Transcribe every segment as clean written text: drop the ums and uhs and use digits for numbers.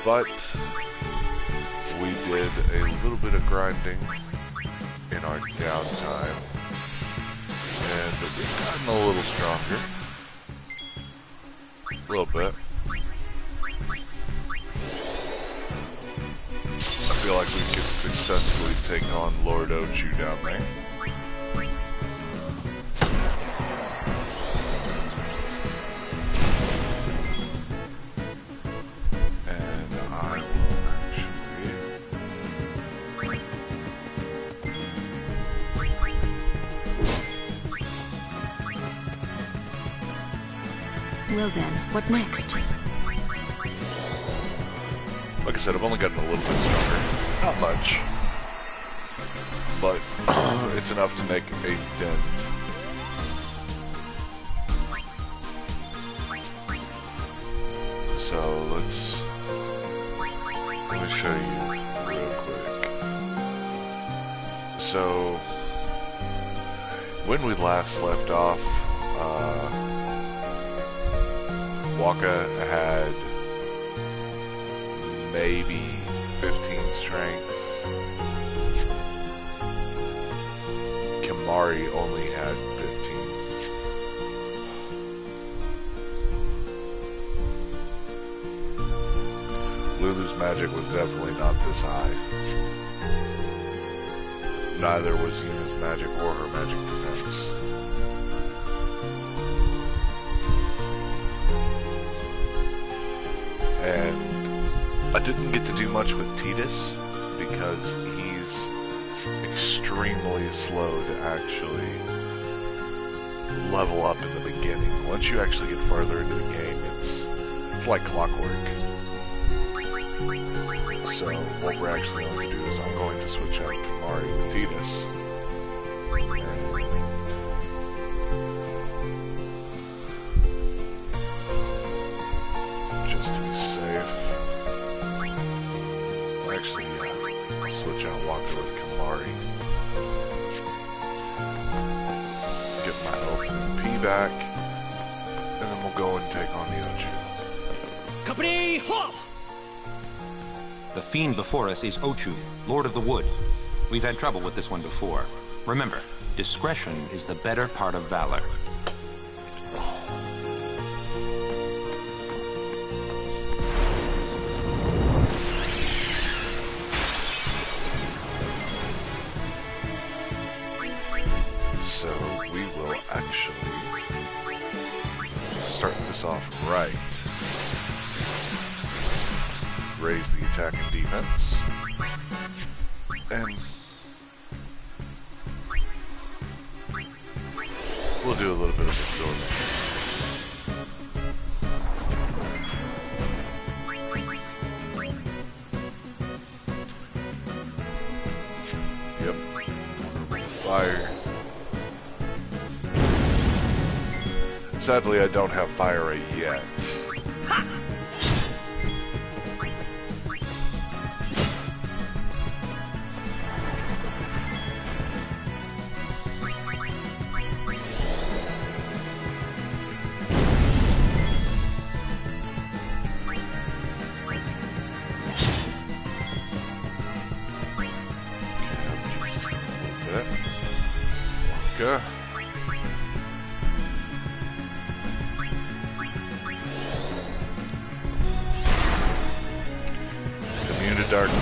But we did a little bit of grinding in our downtime, and we've gotten a little stronger. A little bit. I feel like we could successfully take on Lord Ochu down there. And I will actually... Well then, what next? Like I said, I've only gotten a little bit stronger. Not much. But it's enough to make a dent. So let me show you real quick. So when we last left off, Wakka had maybe 15 strength. Kimahri only had 15. Lulu's magic was definitely not this high. Neither was Yuna's magic or her magic defense. And I didn't get to do much with Tidus because he's extremely slow to actually level up in the beginning. Once you actually get further into the game, it's like clockwork. So what we're actually going to do is I'm going to switch out Kimahri with Tidus. Just to be safe. Actually, switch out Wakka with Kimahri. Get my health and P back. And then we'll go and take on the Ochu. Company, halt! The fiend before us is Ochu, Lord of the Wood. We've had trouble with this one before. Remember, discretion is the better part of valor. So we will actually start this off right. Raise the attack and defense. And we'll do a little bit of absorbing. Yep. Fire. Sadly, I don't have fire ray yet. Wakka. Immune to darkness.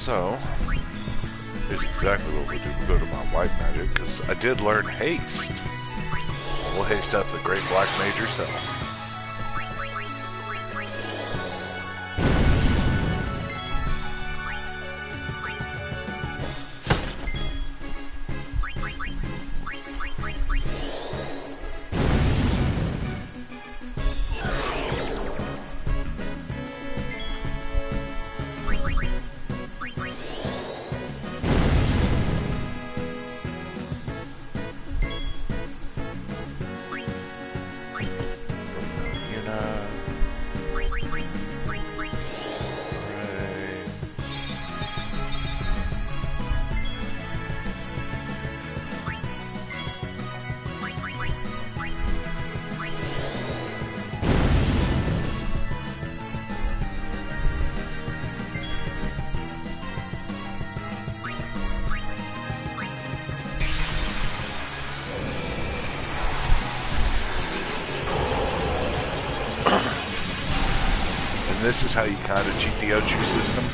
So, here's exactly what we'll do. We'll go to my white magic, because I did learn haste. We'll haste up the Great Black Mage herself. this is how you kind of cheat the Ochu system.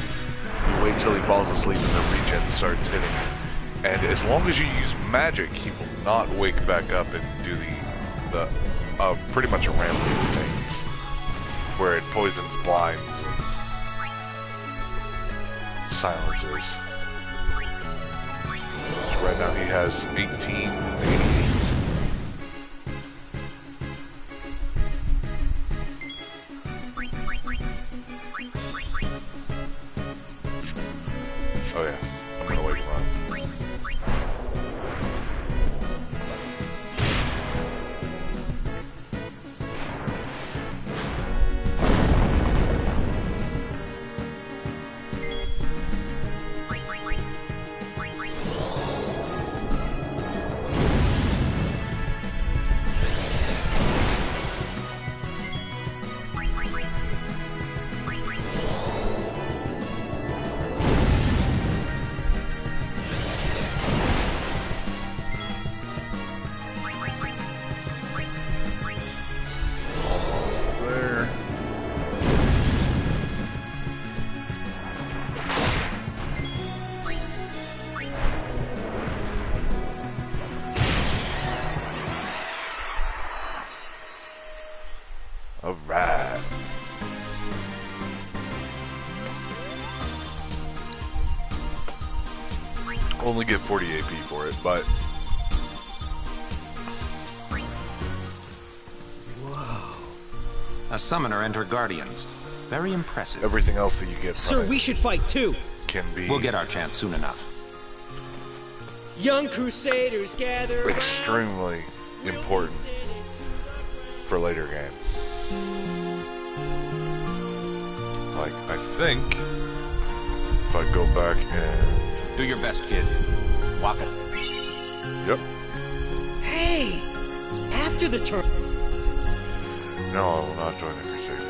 You wait till he falls asleep and the regen starts hitting. And as long as you use magic, he will not wake back up and do the pretty much a rampage routines, where it poisons blinds, silences. So right now he has 1888. Oh yeah, I'm gonna wait and run. Alright. Only get 40 AP for it, but... Whoa. A summoner and her guardians. Very impressive. everything else that you get from Sir, it we should fight too. can be We'll get our chance soon enough. Young Crusaders gather. extremely important for later games. Like, I think if I go back and... Do your best, kid. Walk it. Yep. Hey, after the turn. No, I will not join the Crusaders.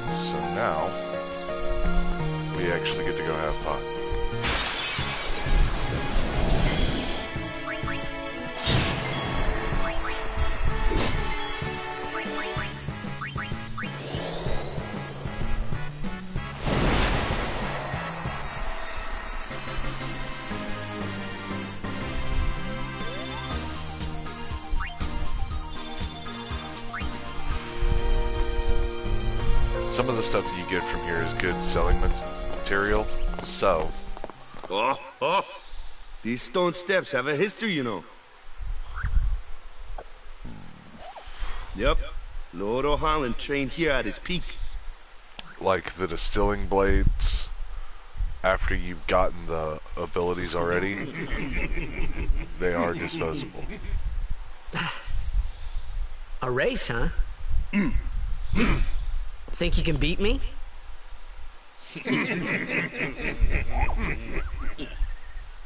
So now, we actually get to go have fun. Some of the stuff that you get from here is good selling material, so Oh, these stone steps have a history, you know. Yep, Lord O'Holland trained here at his peak. like the distilling blades, after you've gotten the abilities already, they are disposable. A race, huh? Think you can beat me?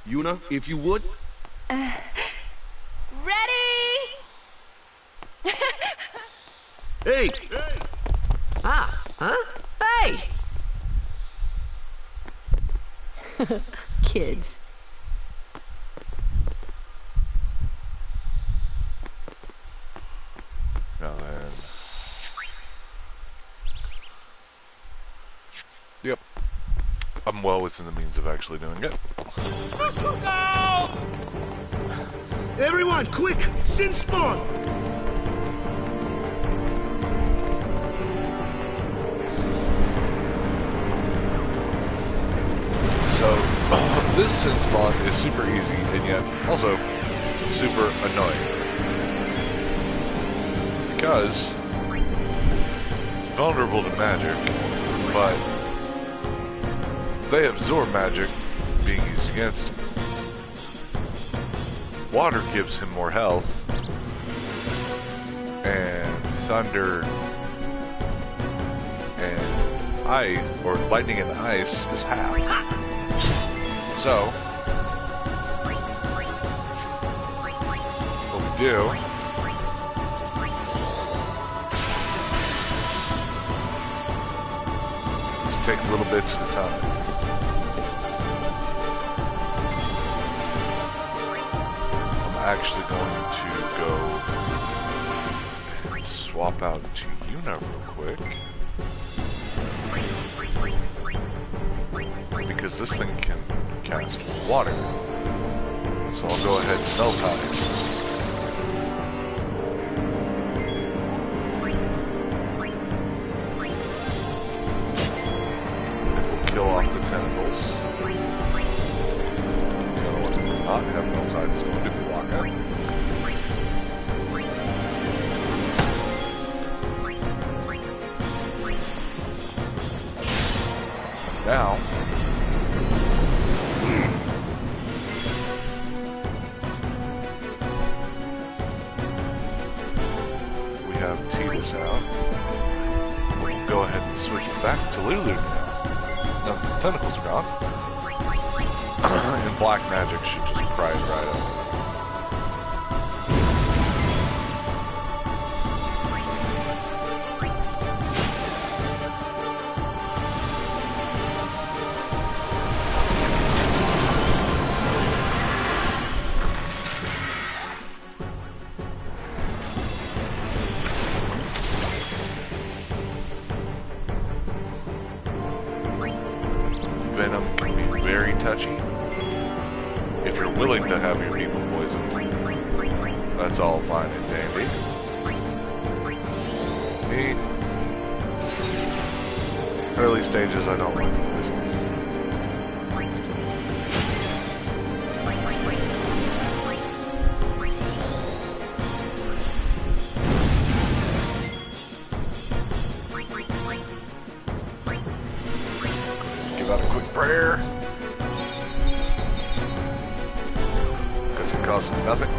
Yuna, if you would. Ready? Hey! Ah, huh? Hey! Kids. Now then. Yep. I'm well within the means of actually doing it. Everyone, quick! Sin spawn! this sin spawn is super easy and yet also super annoying. Because it's vulnerable to magic, but they absorb magic being used against him. Water gives him more health, and thunder and ice, or lightning and ice, is half. So, what we do is take little bits at a time. I'm actually going to go and swap out to Yuna real quick. Because this thing can cast water. So I'll go ahead and Meltite. And we'll kill off the tentacles. The other one does not have Meltite, it's going to be Waka. Now, we have Tidus out. We'll go ahead and switch back to Lulu now. Now the tentacles are gone. And black magic should just pry it right up. Venom can be very touchy. If you're willing to have your people poisoned, that's all fine and dandy. Me, early stages, I don't like poison. Give out a quick prayer. Because it costs nothing.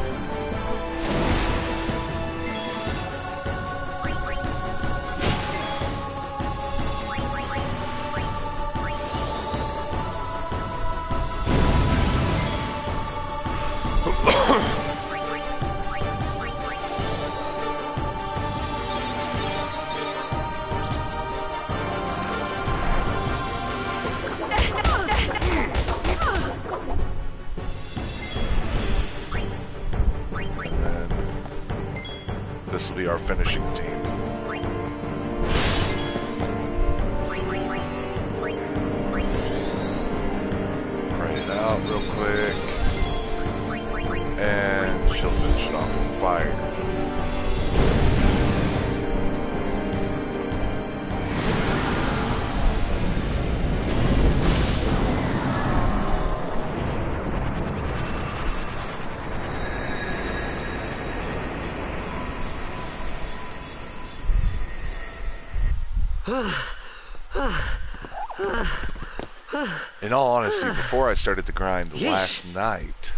This will be our finishing team. Pray it out real quick. And she'll finish it off with fire. In all honesty, before I started the grind last night...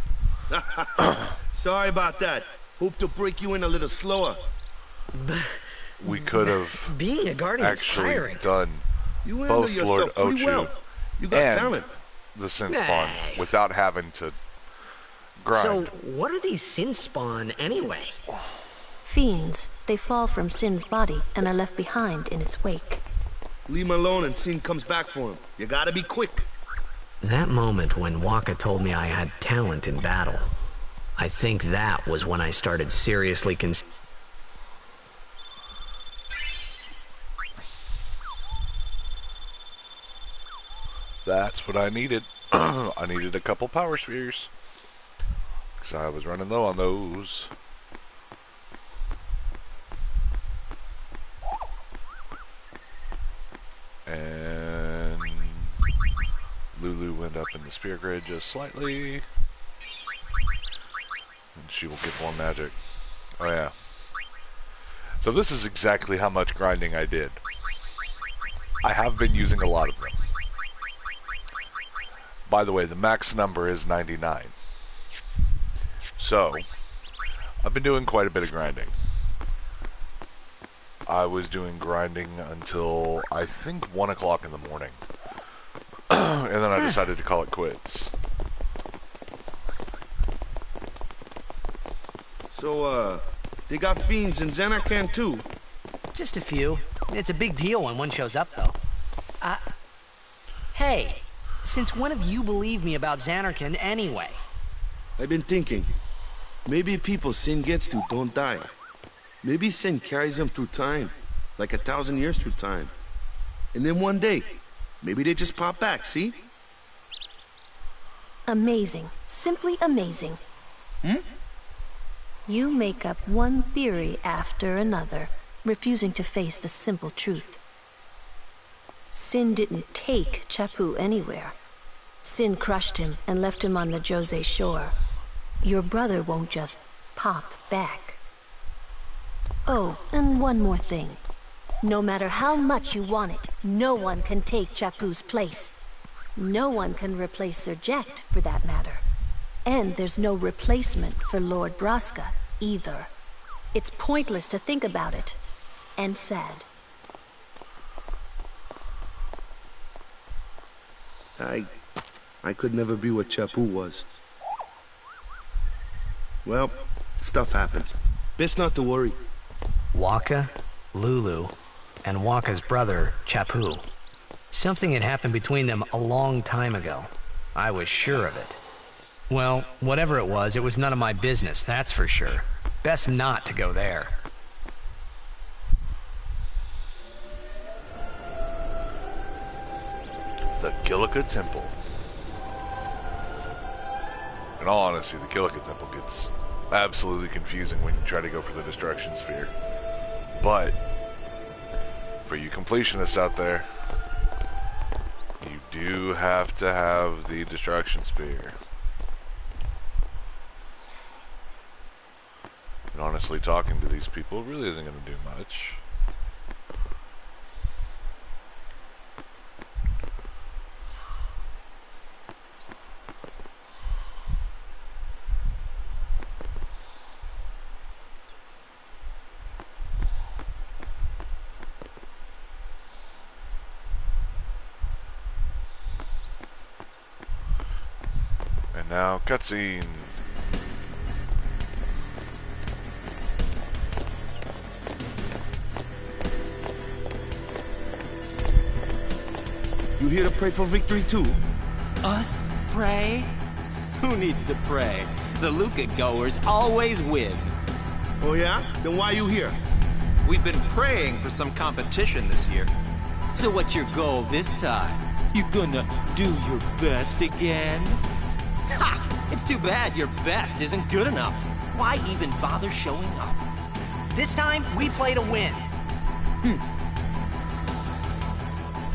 Sorry about that. Hope to break you in a little slower. we could have Being a guardian is actually tiring. done You handle both Lord yourself pretty Ochu well. You got and talent. the Sin Spawn Hey. without having to grind. So, what are these sin spawn anyway? Fiends. They fall from Sin's body and are left behind in its wake. Leave him alone and Sin comes back for him. You gotta be quick. That moment when Waka told me I had talent in battle, I think that was when I started seriously That's what I needed. I needed a couple power spheres. Because I was running low on those. And Lulu went up in the spear grid just slightly. And she will get more magic. Oh yeah. So this is exactly how much grinding I did. I have been using a lot of them. By the way, the max number is 99. So, I've been doing quite a bit of grinding. I was doing grinding until, I think, 1 o'clock in the morning. And then I decided to call it quits. So, they got fiends in Zanarkand too? Just a few. It's a big deal when one shows up, though. Hey, since when have you believed me about Zanarkand anyway? I've been thinking. Maybe people Sin gets to don't die. Maybe Sin carries them through time, like 1,000 years through time. And then one day, maybe they just pop back, see? Amazing. Simply amazing. Hmm? You make up one theory after another, refusing to face the simple truth. Sin didn't take Chappu anywhere. Sin crushed him and left him on the Jose shore. Your brother won't just pop back. Oh, and one more thing. No matter how much you want it, no one can take Chappu's place. No one can replace Sir Jecht, for that matter. And there's no replacement for Lord Braska, either. It's pointless to think about it. And sad. I could never be what Chappu was. Well, stuff happens. Best not to worry. Wakka, Lulu, and Wakka's brother, Chappu. Something had happened between them a long time ago. I was sure of it. Well, whatever it was none of my business, that's for sure. Best not to go there. The Kilika Temple. In all honesty, the Kilika Temple gets absolutely confusing when you try to go for the Destruction Sphere. But, for you completionists out there, you do have to have the Destruction Spear. And honestly, talking to these people really isn't going to do much. And now, cutscene. You here to pray for victory too? Us? Pray? Who needs to pray? The Luca goers always win. Oh yeah? Then why you here? We've been praying for some competition this year. So what's your goal this time? You gonna do your best again? Ha! It's too bad your best isn't good enough. Why even bother showing up? This time, we play to win.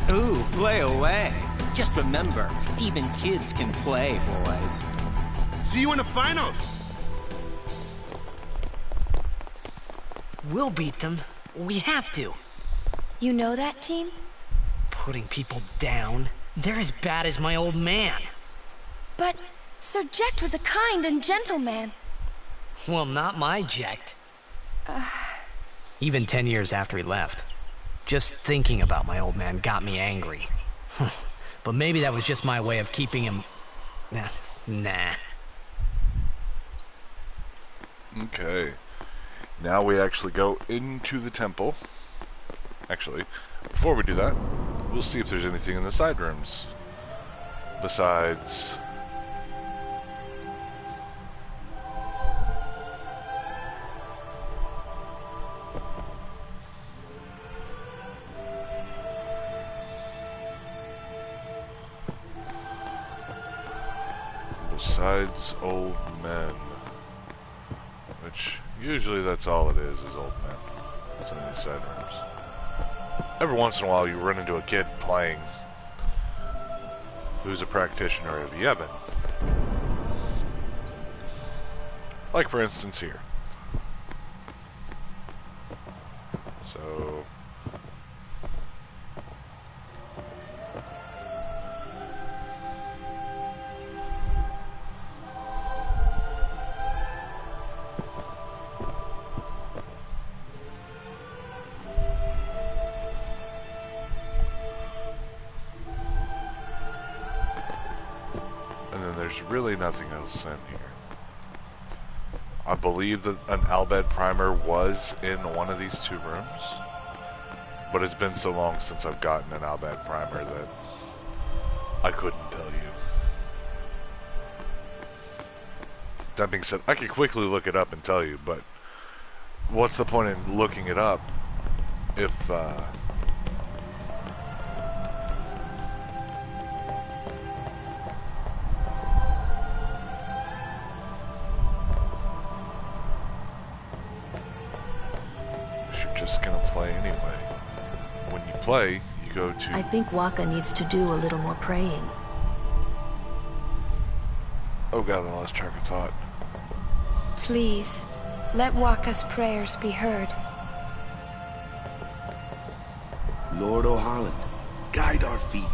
Ooh, play away. Just remember, even kids can play, boys. See you in the finals! We'll beat them. We have to. You know that team? Putting people down. They're as bad as my old man. But Sir Jecht was a kind and gentle man. Well, not my Jecht. Even 10 years after he left. Just thinking about my old man got me angry. But maybe that was just my way of keeping him... Nah. Okay. Now we actually go into the temple. Actually, before we do that, we'll see if there's anything in the side rooms. Besides... Besides old men. Which, usually that's all it is old men. Some of these side rooms. Every once in a while you run into a kid playing. who's a practitioner of Yevon. Like, for instance, here. So... and then there's really nothing else in here. I believe that an Al Bhed primer was in one of these two rooms, but it's been so long since I've gotten an Al Bhed primer that I couldn't tell you. That being said, I could quickly look it up and tell you, but what's the point in looking it up if you're just gonna play anyway? When you play, you go to... I think Wakka needs to do a little more praying. Oh god, I lost track of thought. Please, let Wakka's prayers be heard. Lord O'Holland, guide our feet.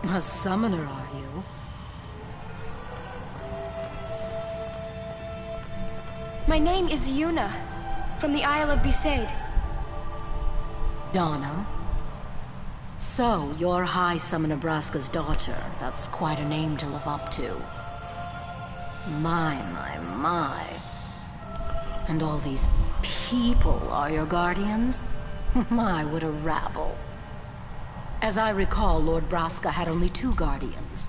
A summoner, are you? My name is Yuna, from the Isle of Besaid. Donna? So, you're High Summoner Braska's daughter. That's quite a name to live up to. My. And all these people are your guardians? My, what a rabble. As I recall, Lord Braska had only 2 guardians.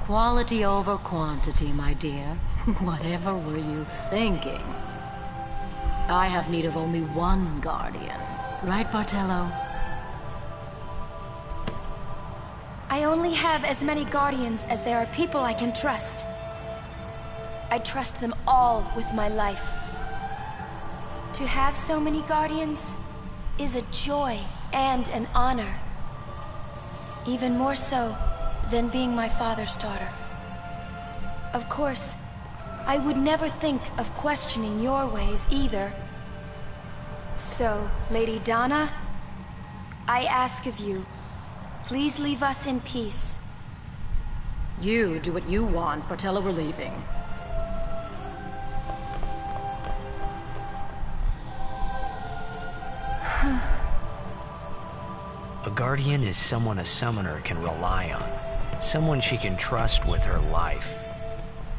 Quality over quantity, my dear. Whatever were you thinking? I have need of only 1 guardian. Right, Bartello? I only have as many guardians as there are people I can trust. I trust them all with my life. To have so many guardians is a joy and an honor. Even more so than being my father's daughter. Of course, I would never think of questioning your ways either. So, Lady Donna, I ask of you, please leave us in peace. You do what you want, Bartello, we're leaving. A guardian is someone a summoner can rely on. Someone she can trust with her life.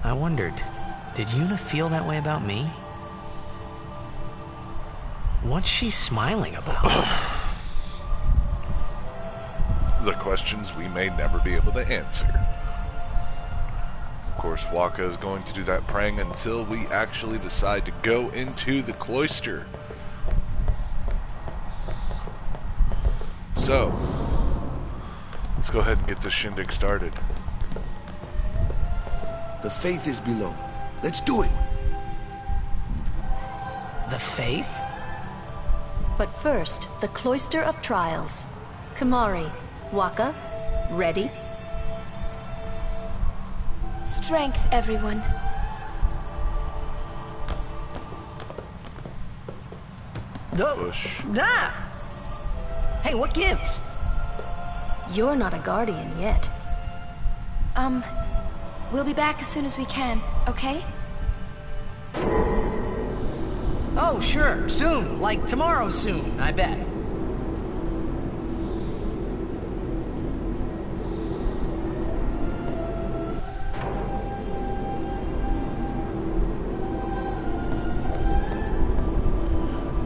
I wondered, did Yuna feel that way about me? What's she smiling about? The questions we may never be able to answer. Of course, Wakka is going to do that praying until we actually decide to go into the cloister. So, let's go ahead and get this shindig started. The faith is below. Let's do it. The faith? But first, the Cloister of Trials. Kamari, Wakka, ready? Strength, everyone. Push. Ah! Hey, what gives? You're not a guardian yet. We'll be back as soon as we can, okay? Oh, sure, soon. Like tomorrow soon, I bet.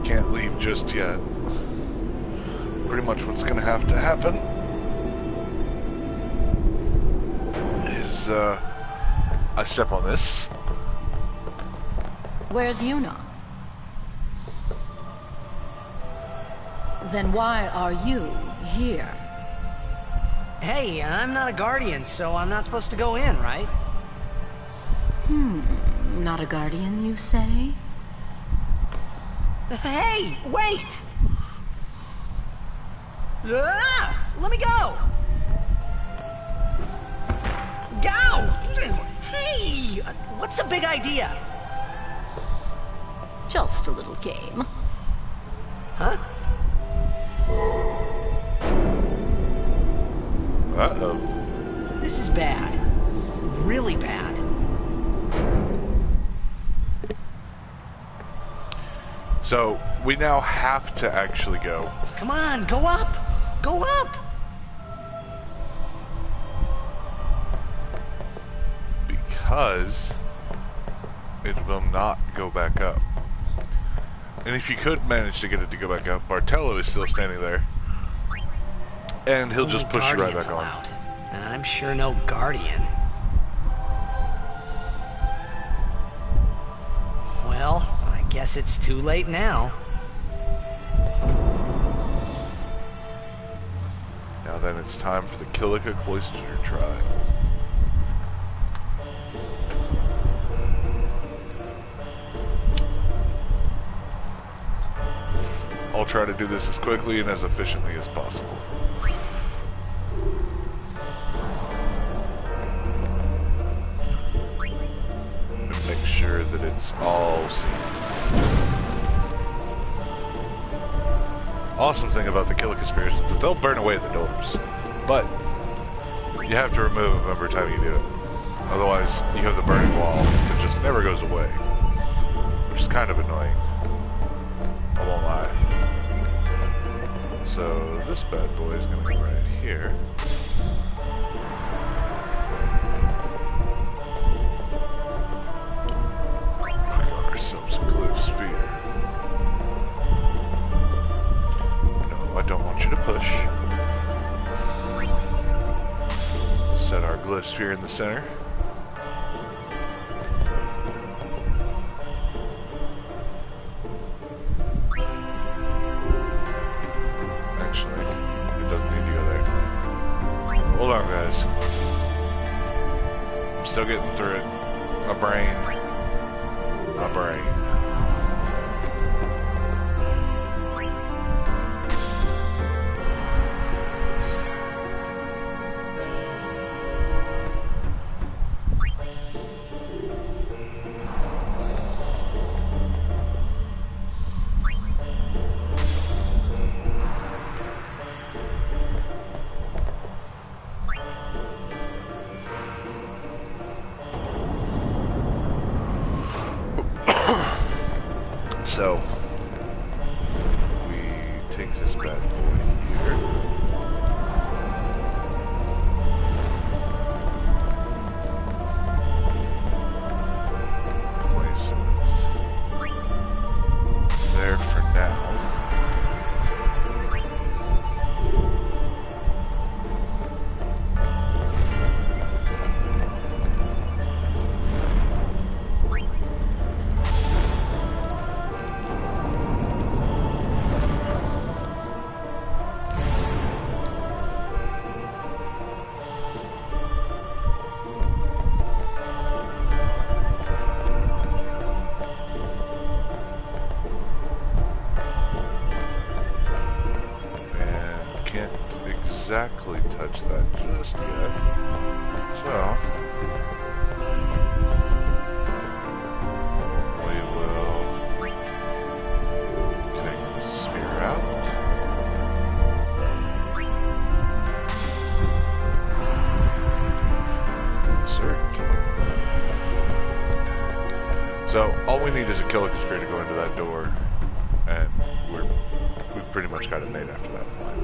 Can't leave just yet. Pretty much what's gonna have to happen is, I step on this. Where's Yuna? Then why are you here? Hey, I'm not a guardian, so I'm not supposed to go in, right? Not a guardian, you say? Hey, wait! Let me go! Go! Hey! What's the big idea? Just a little game. Huh? Uh-oh. This is bad. Really bad. So, we now have to actually go. Come on, go up! Go up! Because it will not go back up. And if you could manage to get it to go back up, Bartello is still standing there. And he'll just push you right back on. Allowed. And I'm sure no guardian. Well, I guess it's too late now. Now then, it's time for the Kilika Cloister trial. I'll try to do this as quickly and as efficiently as possible. And make sure that it's all seen. Awesome thing about the Kilika Spears is that they'll burn away the doors. But you have to remove them every time you do it. Otherwise, you have the burning wall that just never goes away. Which is kind of annoying. I won't lie. So this bad boy is going to go right here. Got ourselves a glyph sphere. No, I don't want you to push. Set our glyph sphere in the center. Still getting through it. My brain. So, we take this bad boy here. Place it there for now. Exactly touch that just yet. So we will take the sphere out. Insert. So all we need is a Kilika Spear to go into that door, and we've pretty much got it made after that point.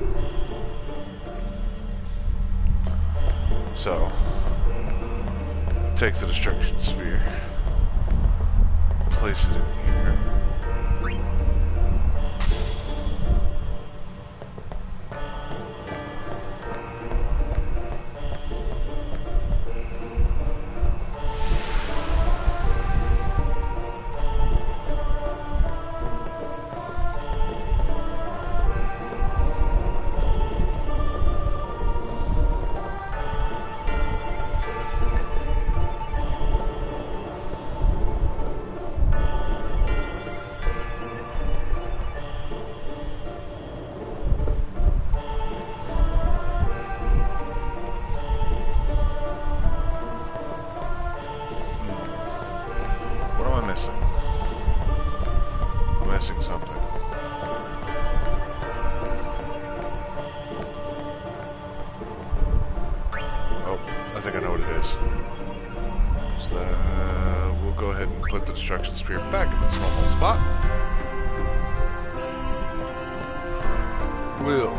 So, take the destruction sphere, place it in here. missing something. Oh, I think I know what it is. So we'll go ahead and put the destruction spear back in its normal spot. We'll...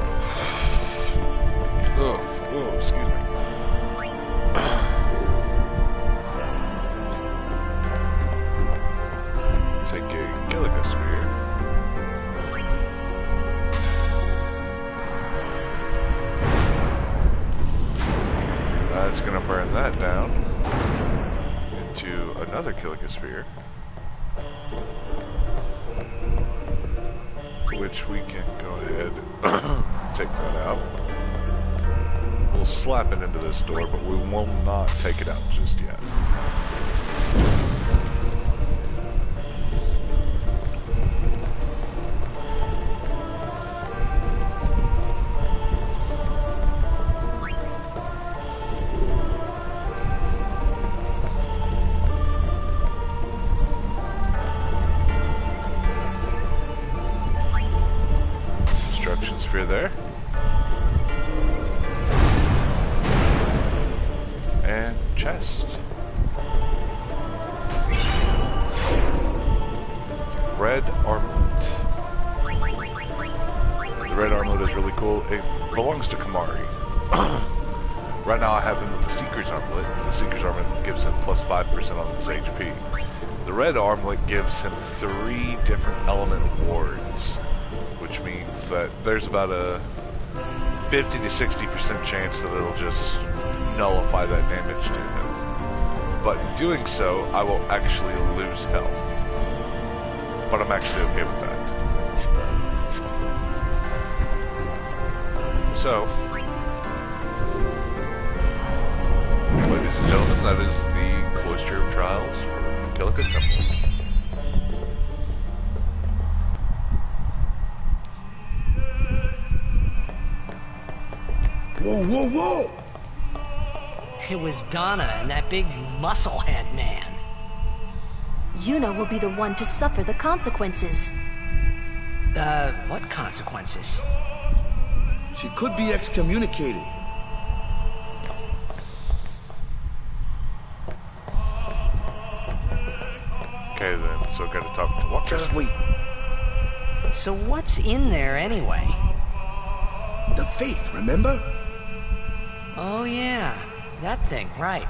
Oh, whoa, excuse me. Take a Gilliga spear. That's gonna burn that down into another Gilliga spear, which we can go ahead take that out. We'll slap it into this door, but we will not take it out just yet. Destruction spear there. And chest. Red armlet. The red armlet is really cool. It belongs to Kamari. Right now I have him with the Seeker's armlet. The Seeker's armlet gives him plus 5% on his HP. The red armlet gives him 3 different element wards, which means that there's about a 50 to 60% chance that it'll just nullify that damage to him. But in doing so, I will actually lose health. But I'm actually okay with that. So, ladies and gentlemen, that is the Cloister of Trials for Kilika Temple. Whoa, whoa, whoa! It was Donna and that big musclehead man. Yuna will be the one to suffer the consequences. What consequences? She could be excommunicated. Okay then, so gotta talk to Waka. Just wait. So what's in there anyway? The faith, remember? Oh yeah, that thing, right.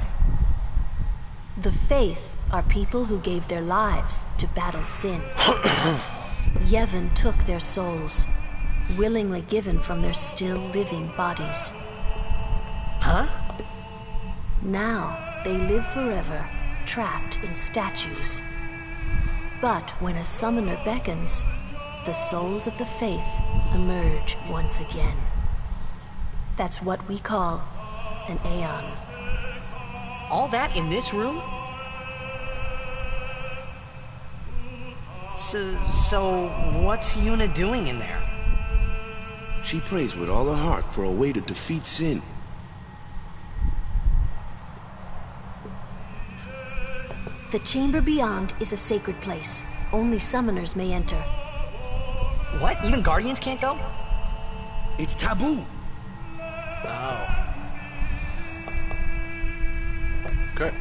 The Faith are people who gave their lives to battle sin. Yevon took their souls, willingly given from their still living bodies. Huh? Now they live forever, trapped in statues. But when a summoner beckons, the souls of the Faith emerge once again. That's what we call an Aeon. All that in this room? So what's Yuna doing in there? She prays with all her heart for a way to defeat sin. The chamber beyond is a sacred place. Only summoners may enter. What? Even Guardians can't go? It's taboo. Oh. Okay.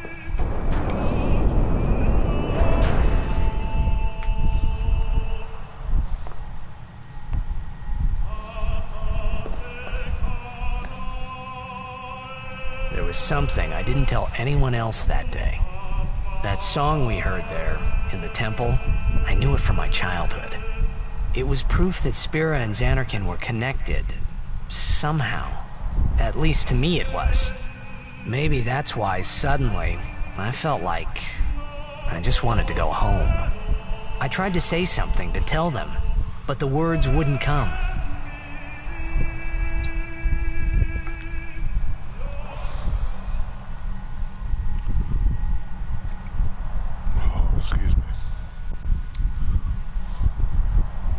There was something I didn't tell anyone else that day. That song we heard there, in the temple, I knew it from my childhood. It was proof that Spira and Zanarkand were connected. Somehow. At least to me it was. Maybe that's why suddenly, I felt like I just wanted to go home. I tried to say something to tell them, but the words wouldn't come. Oh, excuse me.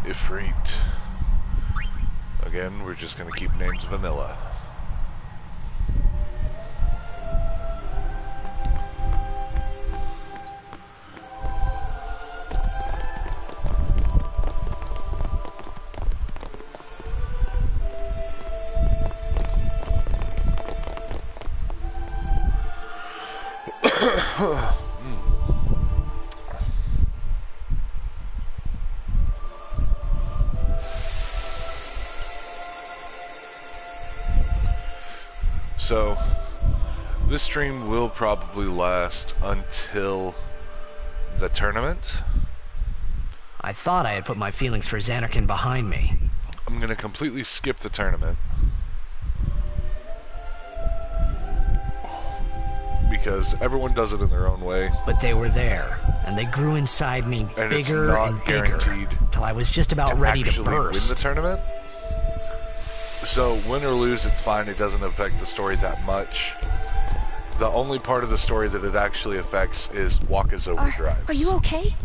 Ifrit. Again, we're just gonna keep names vanilla. So, this stream will probably last until the tournament. I thought I had put my feelings for Zanarkand behind me. I'm gonna completely skip the tournament. Because everyone does it in their own way. But they were there, and they grew inside me And bigger it's not and bigger, guaranteed till I was just about ready to actually burst. win the tournament. So, win or lose, it's fine. It doesn't affect the story that much. The only part of the story that it actually affects is Wakka's overdrive. Are you okay?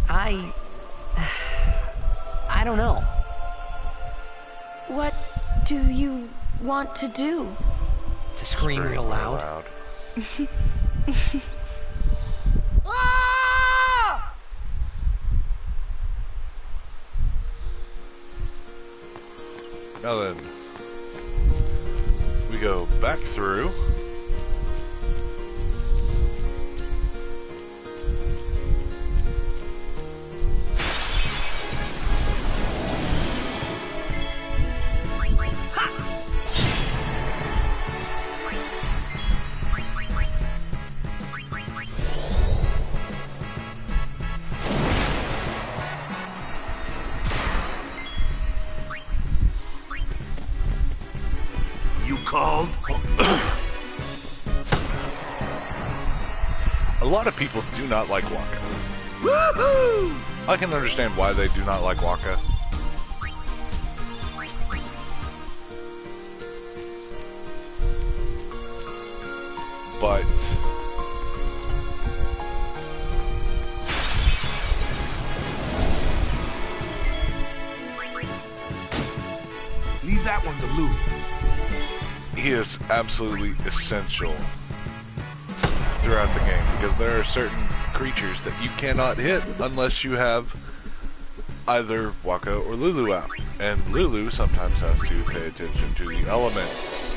I don't know. What do you want to do? To scream real loud. Now then, we go back through. Called? A lot of people do not like Wakka. Woohoo! I can understand why they do not like Wakka. But leave that one to Lou. he is absolutely essential throughout the game because there are certain creatures that you cannot hit unless you have either Wakka or Lulu out. And Lulu sometimes has to pay attention to the elements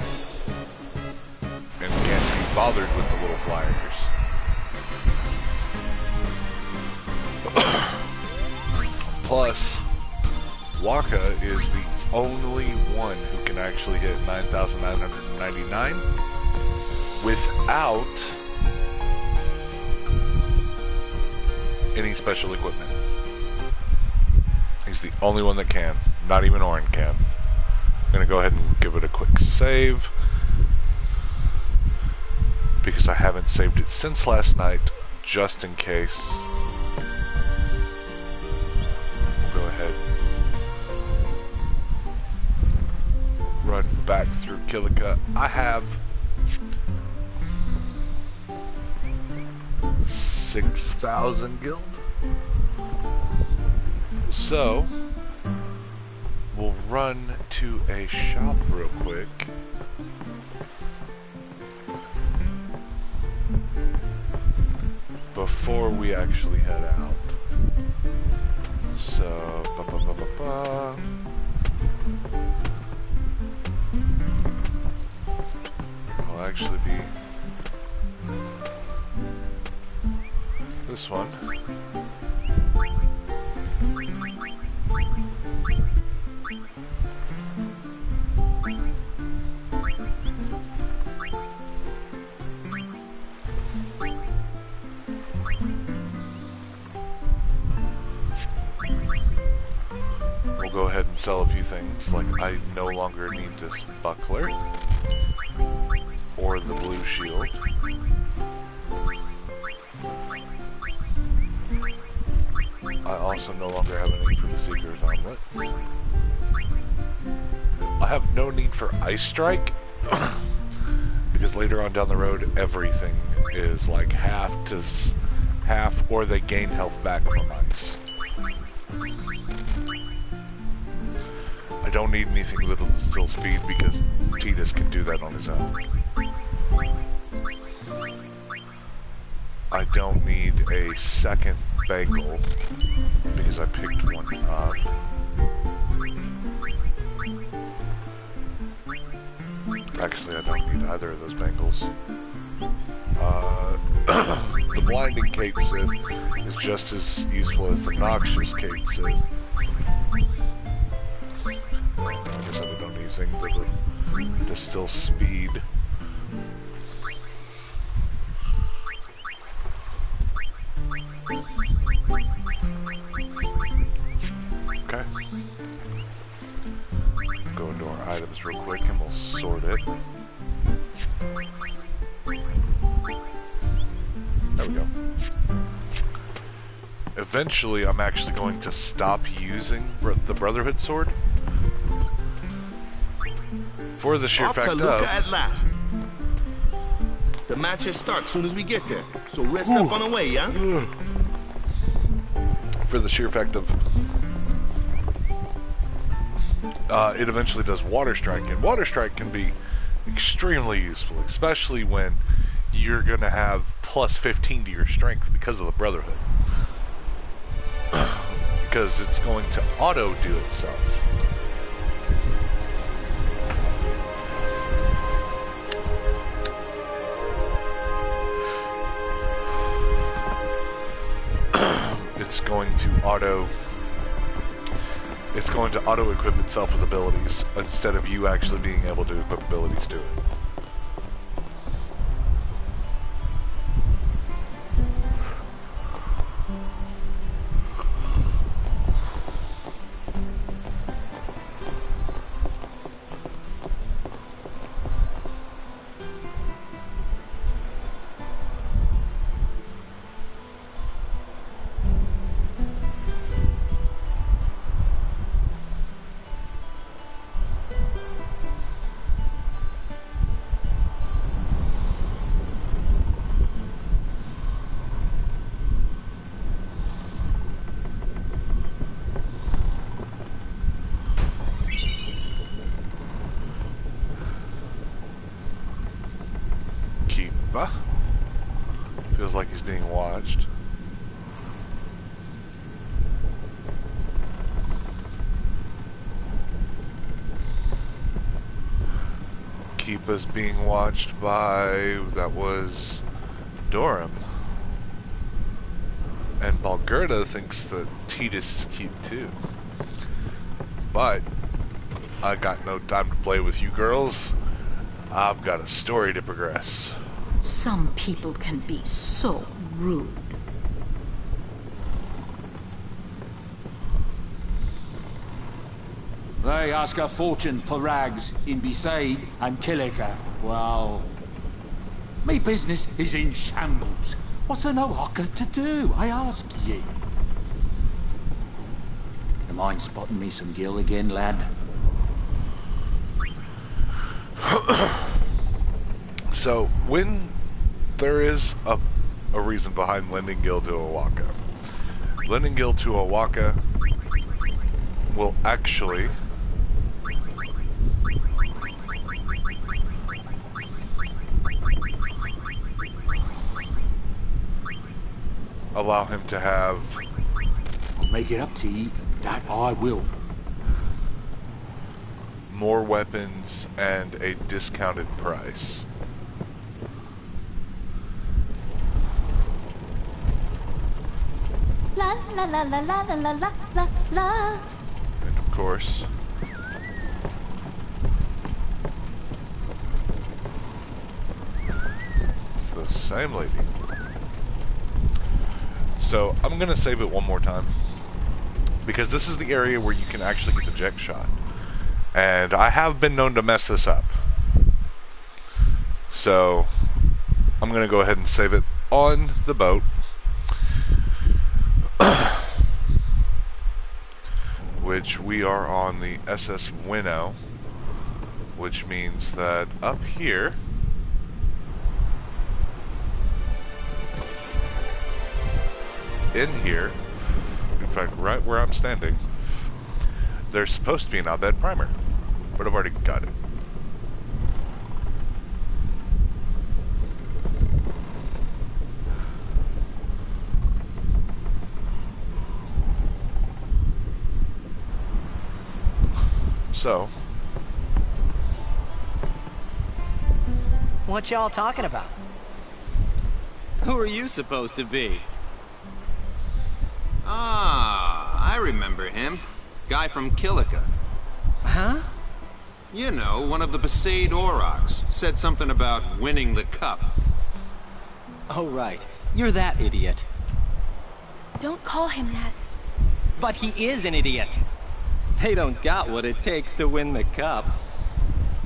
and can't be bothered with the little flyers. Plus, Wakka is the only one who can actually hit 9,999 without any special equipment. He's the only one that can. Not even Auron can. I'm gonna go ahead and give it a quick save because I haven't saved it since last night, just in case. We'll go ahead. Run back through Kilika. I have 6,000 guild. So we'll run to a shop real quick. Before we actually head out. So will actually be this one. We'll go ahead and sell a few things, like I no longer need this buckler or the blue shield. I also no longer have a need for the Seeker's Omelet. I have no need for Ice Strike, because later on down the road, everything is like half, or they gain health back from ice. I don't need anything that'll distill speed, because Tidus can do that on his own. I don't need a second bagel because I picked one up. Actually, I don't need either of those bangles. the blinding Cait Sith is just as useful as the noxious Cait Sith. I guess I don't need anything to distill speed. Okay. Go into our items real quick and we'll sort it. There we go. Eventually, I'm actually going to stop using the Brotherhood sword. For the sheer fact of... at last. The matches start soon as we get there, so rest up on the way, yeah? For the sheer fact of... it eventually does Water Strike, and Water Strike can be extremely useful, especially when you're going to have plus 15 to your strength because of the Brotherhood. Because it's going to auto-do itself. It's going to auto-equip itself with abilities instead of you actually being able to equip abilities to it. Feels like he's being watched. Keepa's being watched by... that was... Dorum. And Balgerda thinks that Tidus is Keep too. But I got no time to play with you girls. I've got a story to progress. Some people can be so rude. They ask a fortune for rags in Besaid and Kilika. Well, me business is in shambles. What's an Oaka to do, I ask ye? You mind spotting me some gill again, lad? So, when there is a reason behind lending Gil to Oaka, lending Gil to Oaka will actually allow him to have... I'll make it up to ye, that I will. More weapons and a discounted price. La la la la la la la la la. And of course, it's the same lady. So I'm gonna save it one more time because this is the area where you can actually get the Jecht shot, and I have been known to mess this up. So I'm gonna go ahead and save it on the boat. Which we are on the SS Winnow, which means that up here in here, in fact right where I'm standing, there's supposed to be an Abed primer, but I've already got it. So, what y'all talking about? Who are you supposed to be? Ah, I remember him. Guy from Kilika. Huh? You know, one of the Besaid Aurochs. Said something about winning the cup. Oh, right. You're that idiot. Don't call him that. But he is an idiot. They don't got what it takes to win the cup.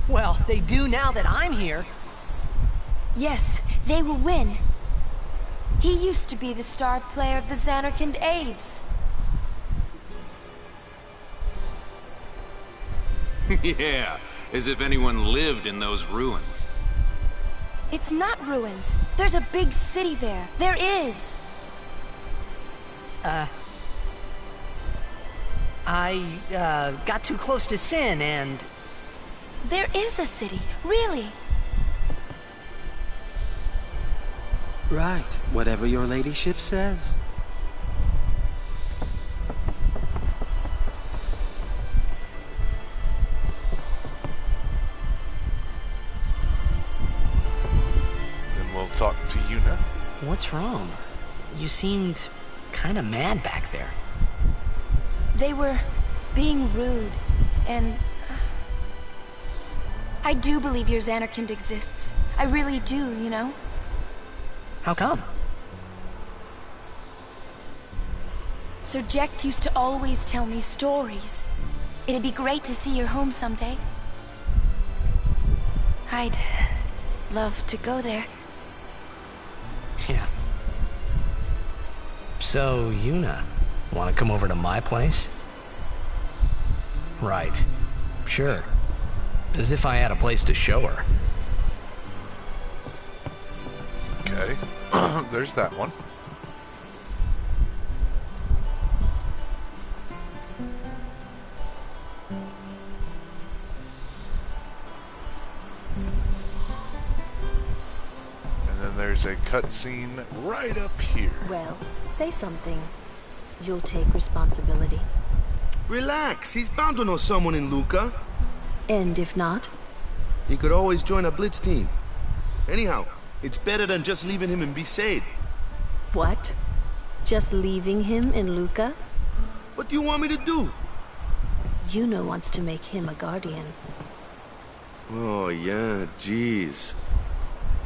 Well, they do now that I'm here. Yes, they will win. He used to be the star player of the Zanarkand Abes. Yeah, as if anyone lived in those ruins. It's not ruins. There's a big city there. There is. I got too close to Sin and... There is a city, really. Right, whatever your ladyship says. Then we'll talk to Yuna. What's wrong? You seemed kind of mad back there. They were being rude, and... I do believe your Zanarkand exists. I really do, you know? How come? Sir Jecht used to always tell me stories. It'd be great to see your home someday. I'd love to go there. Yeah. So, Yuna, want to come over to my place? Right. Sure. As if I had a place to show her. Okay. There's that one. And then there's a cutscene right up here. Well, say something. You'll take responsibility. Relax, he's bound to know someone in Luca. And if not? He could always join a blitz team. Anyhow, it's better than just leaving him in Besaid. What? Just leaving him in Luca? What do you want me to do? Yuna wants to make him a guardian. Oh, yeah, jeez.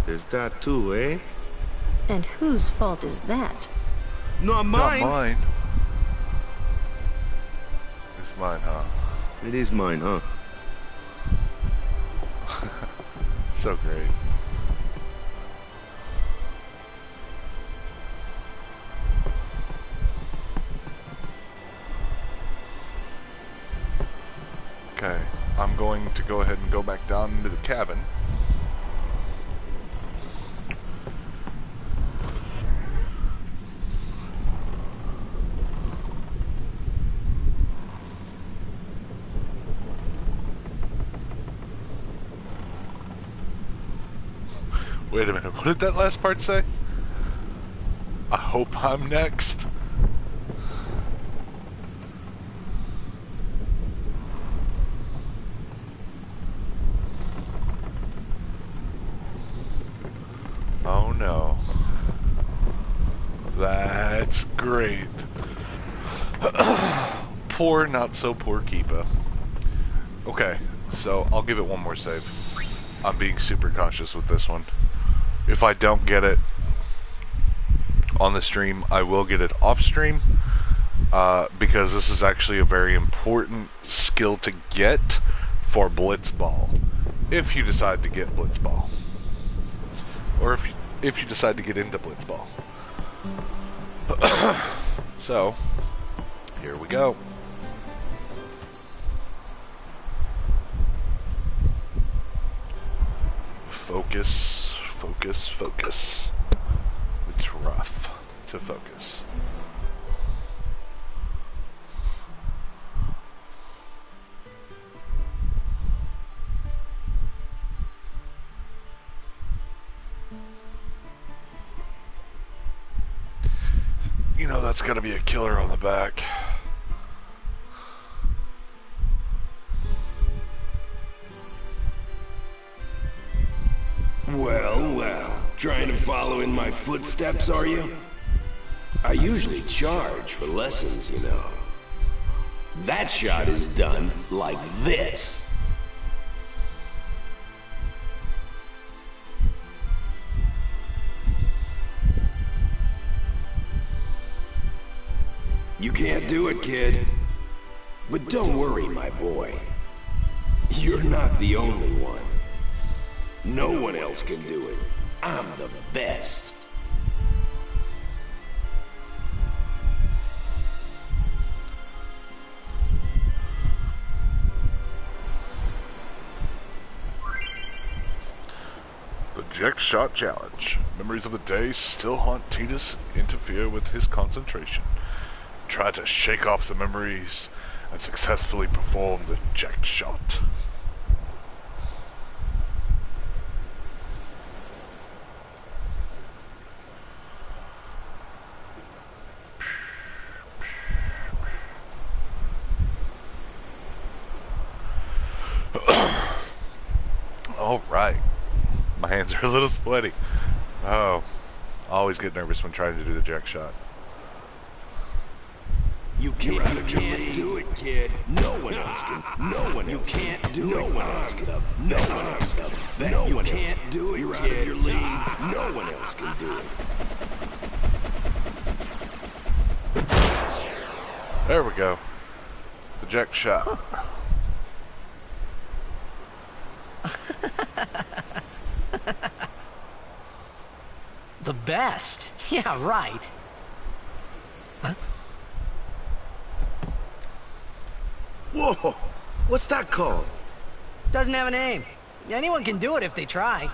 There's that too, eh? And whose fault is that? Not mine. Not mine. It's mine, huh? It is mine, huh? So great. Okay, I'm going to go ahead and go back down into the cabin. Wait a minute, what did that last part say? I hope I'm next. Oh no. That's great. Poor, not so poor Keepa. Okay, so I'll give it one more save. I'm being super cautious with this one. If I don't get it on the stream, I will get it off stream, because this is actually a very important skill to get for Blitzball, if you decide to get Blitzball, or if you decide to get into Blitzball. So, here we go. Focus, focus, focus. It's rough to focus. You know that's gotta be a killer on the back. Well, well, Trying to follow in my footsteps, are you? I usually charge for lessons, you know. That shot is done like this. You can't do it, kid. But don't worry, my boy. You're not the only one. No one else can do it. I'm the best. The Jack Shot Challenge. Memories of the day still haunt Tidus, interfere with his concentration. Try to shake off the memories and successfully perform the Jack Shot. Alright. My hands are a little sweaty. Oh. I always get nervous when trying to do the Jack Shot. You can't do it, kid. No one else can. No one else. You can't do it. No one else can. No one else can. No one can't do it. You're out of your league. No one else can do it. There we go. The Jack Shot. The best? Yeah, right. Huh? Whoa! What's that called? Doesn't have a name. Anyone can do it if they try.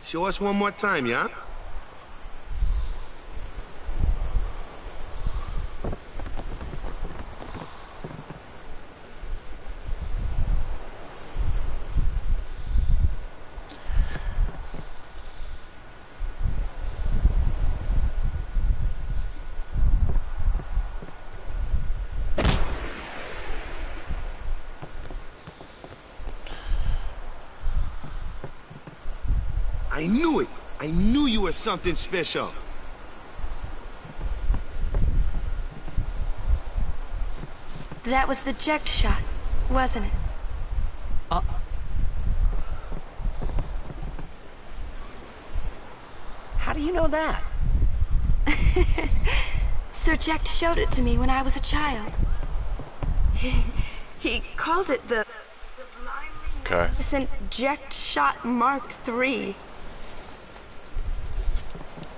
Show us one more time, yeah? I knew it! I knew you were something special! That was the Jack Shot, wasn't it? How do you know that? Sir Jack showed it to me when I was a child. He called it the Sublimely Jack Shot Mark III.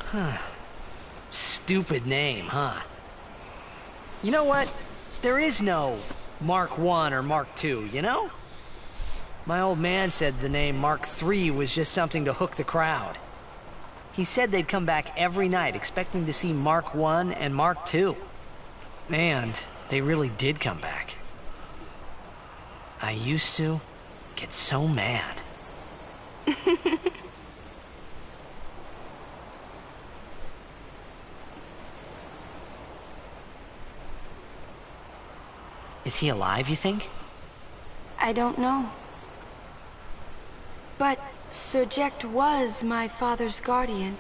Huh. Stupid name, huh? You know what? There is no Mark I or Mark II, you know? My old man said the name Mark III was just something to hook the crowd. He said they'd come back every night expecting to see Mark I and Mark II. And they really did come back. I used to get so mad. Is he alive, you think? I don't know. But Sir Jack was my father's guardian.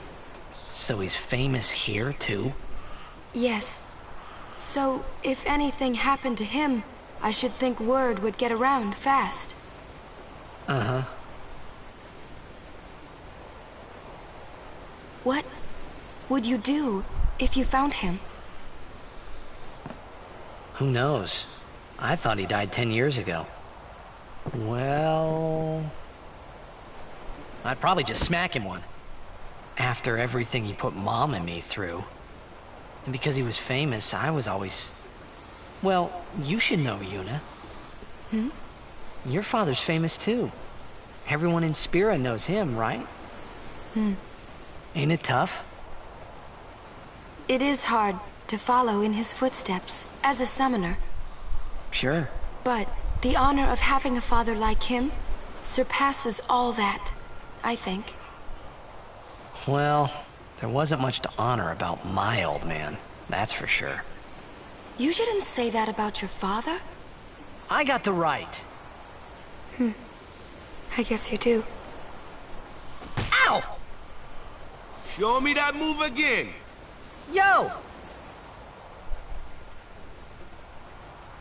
So he's famous here, too? Yes. So, if anything happened to him, I should think word would get around fast. Uh-huh. What would you do if you found him? Who knows? I thought he died 10 years ago. Well... I'd probably just smack him one. After everything he put Mom and me through. And because he was famous, I was always... Well, you should know, Yuna. Hmm? Your father's famous too. Everyone in Spira knows him, right? Hmm. Ain't it tough? It is hard to follow in his footsteps as a summoner. Sure. But the honor of having a father like him surpasses all that, I think. Well, there wasn't much to honor about my old man, that's for sure. You shouldn't say that about your father. I got the right. I guess you do. Ow! Show me that move again. Yo!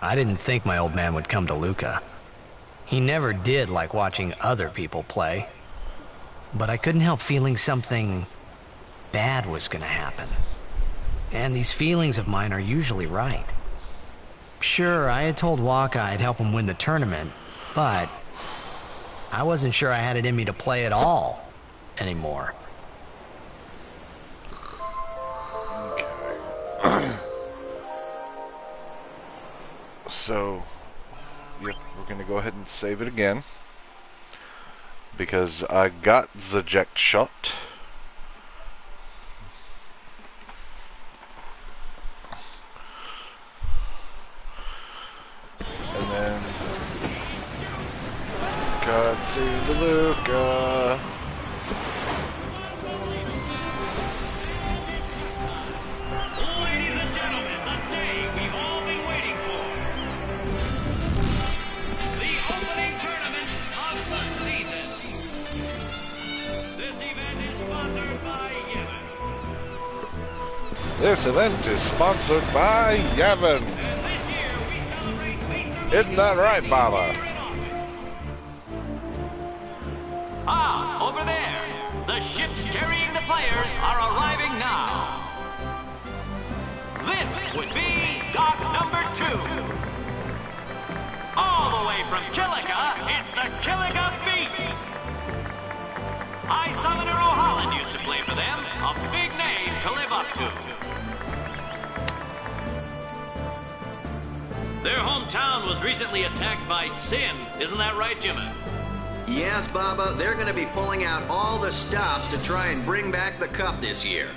I didn't think my old man would come to Luca. He never did like watching other people play. But I couldn't help feeling something bad was gonna happen. And these feelings of mine are usually right. Sure, I had told Waka I'd help him win the tournament, but I wasn't sure I had it in me to play at all anymore. Okay. So, yep, we're gonna go ahead and save it again. Because I got the eject shot. And then God save the Luca. Ladies and gentlemen, the day we've all been waiting for. The opening tournament of the season. This event is sponsored by Yevon. This event is sponsored by Yevon. Isn't that right, Baba? Ah, over there. The ships carrying the players are arriving now. This would be dock number 2. All the way from Kilika, it's the Kilika Beasts. High Summoner O'Holland used to play for them, a big name to live up to. Their hometown was recently attacked by Sin, isn't that right, Jimmy? Yes, Baba, they're going to be pulling out all the stops to try and bring back the cup this year.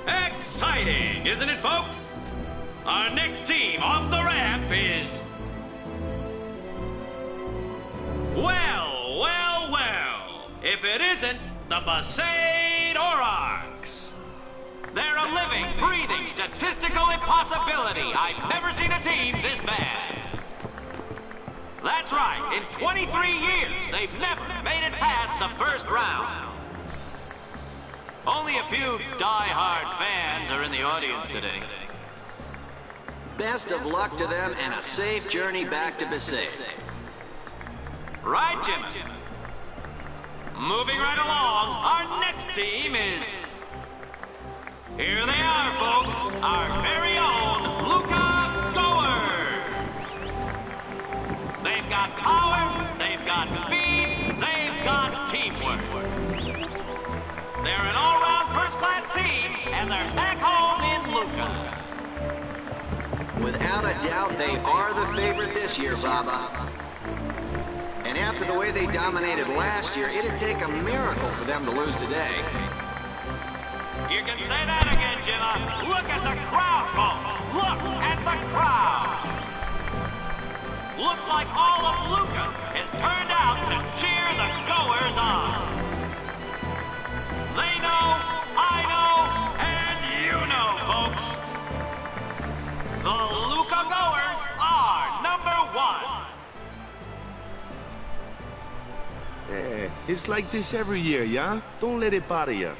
Exciting, isn't it, folks? Our next team off the ramp is... Well, well, well. If it isn't the Besaid Aurochs. They're a living, breathing, statistical impossibility. I've never seen a team this bad. That's right. In 23 years, they've never made it past the first round. Only a few die-hard fans are in the audience today. Best of luck to them and a safe journey back to Besaid. Right, Jim? Moving right along, our next team is... Here they are, folks, our very own Luca Goers. They've got power, they've got speed, they've got teamwork. They're an all-round first-class team, and they're back home in Luca. Without a doubt, they are the favorite this year, Baba. And after the way they dominated last year, it'd take a miracle for them to lose today. You can say that again, Jimma. Look at the crowd, folks. Look at the crowd. Looks like all of Luca has turned out to cheer the Goers on. They know, I know, and you know, folks. The Luca Goers are number 1. Eh, it's like this every year, yeah? Don't let it bother you.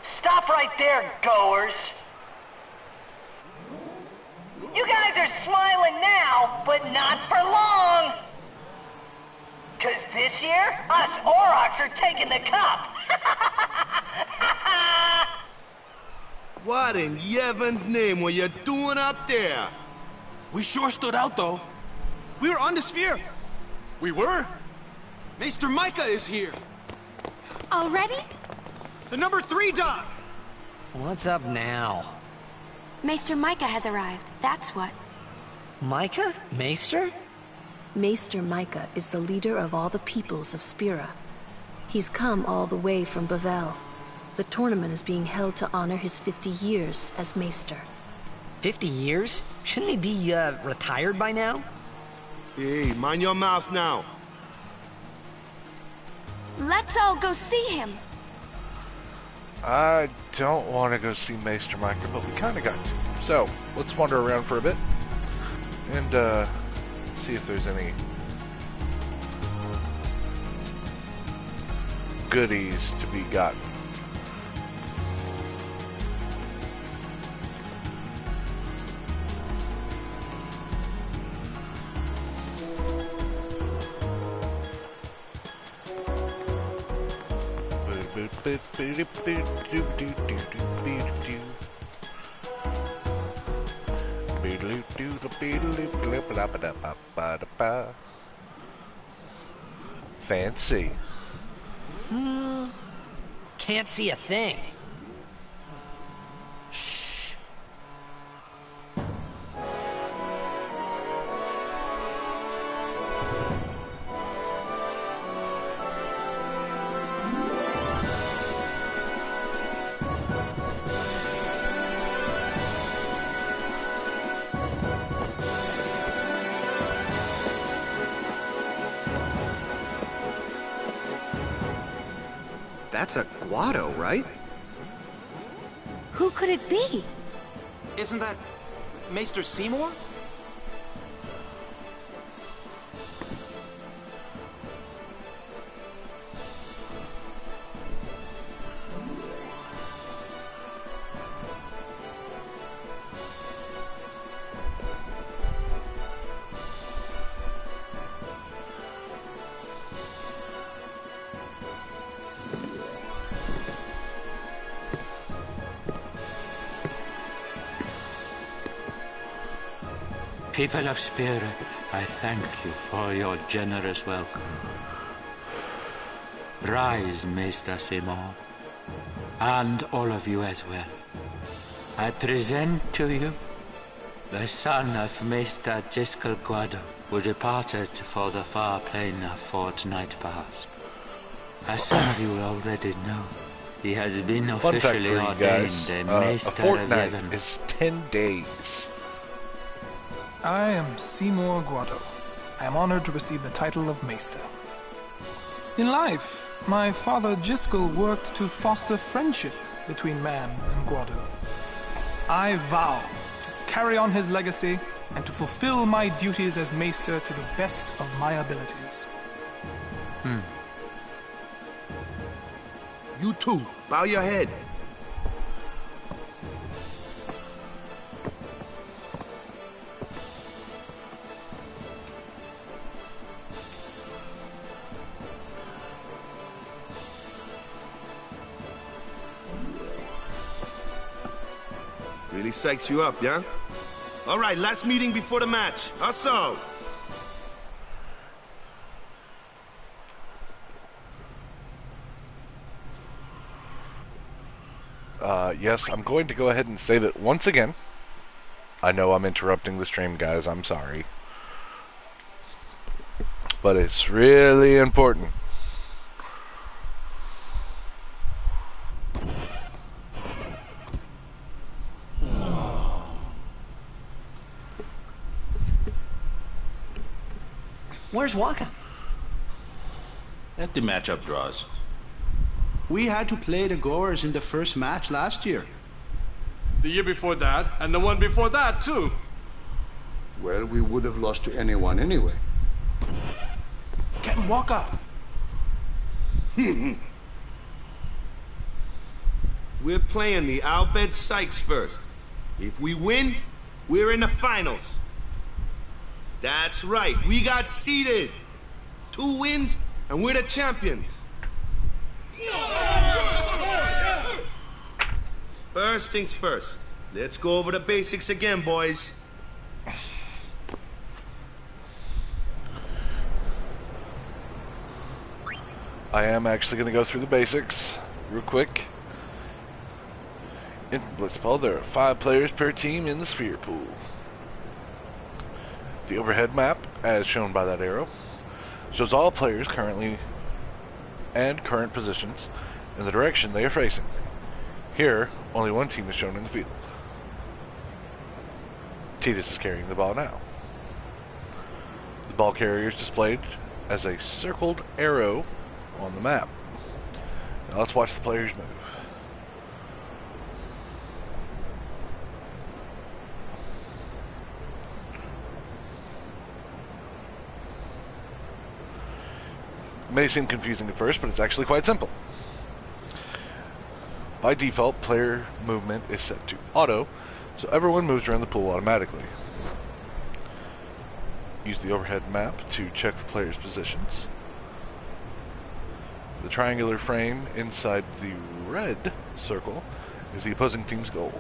Stop right there, Goers. You guys are smiling now, but not for long. 'Cause this year, us Aurochs are taking the cup. What in Yevon's name were you doing up there? We sure stood out, though. We were on the sphere. We were? Maester Micah is here. Already? The number 3 dock. What's up now? Maester Micah has arrived, that's what. Micah? Maester? Maester Micah is the leader of all the peoples of Spira. He's come all the way from Bavel. The tournament is being held to honor his 50 years as Maester. 50 years? Shouldn't he be, retired by now? Hey, mind your mouth now. Let's all go see him. I don't want to go see Maester Micah, but we kind of got to. So, let's wander around for a bit. and see if there's any goodies to be gotten. Fancy. Can't see a thing. Shh. That's a Guado, right? Who could it be? Isn't that Maester Seymour? People of Spirit, I thank you for your generous welcome. Rise, Maester Seymour, and all of you as well. I present to you the son of Maester Jyscal Guado, who departed for the far plain a fortnight past. As some of you already know, he has been officially ordained a Maester of Yevon. Is 10 days. I am Seymour Guado. I am honored to receive the title of Maester. In life, my father Jyscal worked to foster friendship between man and Guado. I vow to carry on his legacy and to fulfill my duties as Maester to the best of my abilities. You too, bow your head. Really psychs you up, yeah? All right, last meeting before the match. How so? Yes, I'm going to go ahead and say that once again. I know I'm interrupting the stream, guys. I'm sorry. But it's really important. Where's Wakka? At the matchup draws. We had to play the Gorers in the first match last year. The year before that, and the one before that, too. Well, we would have lost to anyone anyway. Captain Wakka! We're playing the Al Bhed Sykes first. If we win, we're in the finals. That's right, we got seeded. 2 wins, and we're the champions. First things first. Let's go over the basics again, boys. I am actually going to go through the basics real quick. In Blitzball, there are 5 players per team in the sphere pool. The overhead map, as shown by that arrow, shows all players currently and current positions in the direction they are facing. Here, only one team is shown in the field. Tidus is carrying the ball now. The ball carrier is displayed as a circled arrow on the map. Now let's watch the players move. may seem confusing at first, but it's actually quite simple. By default, player movement is set to auto, so everyone moves around the pool automatically. Use the overhead map to check the players' positions. The triangular frame inside the red circle is the opposing team's goal.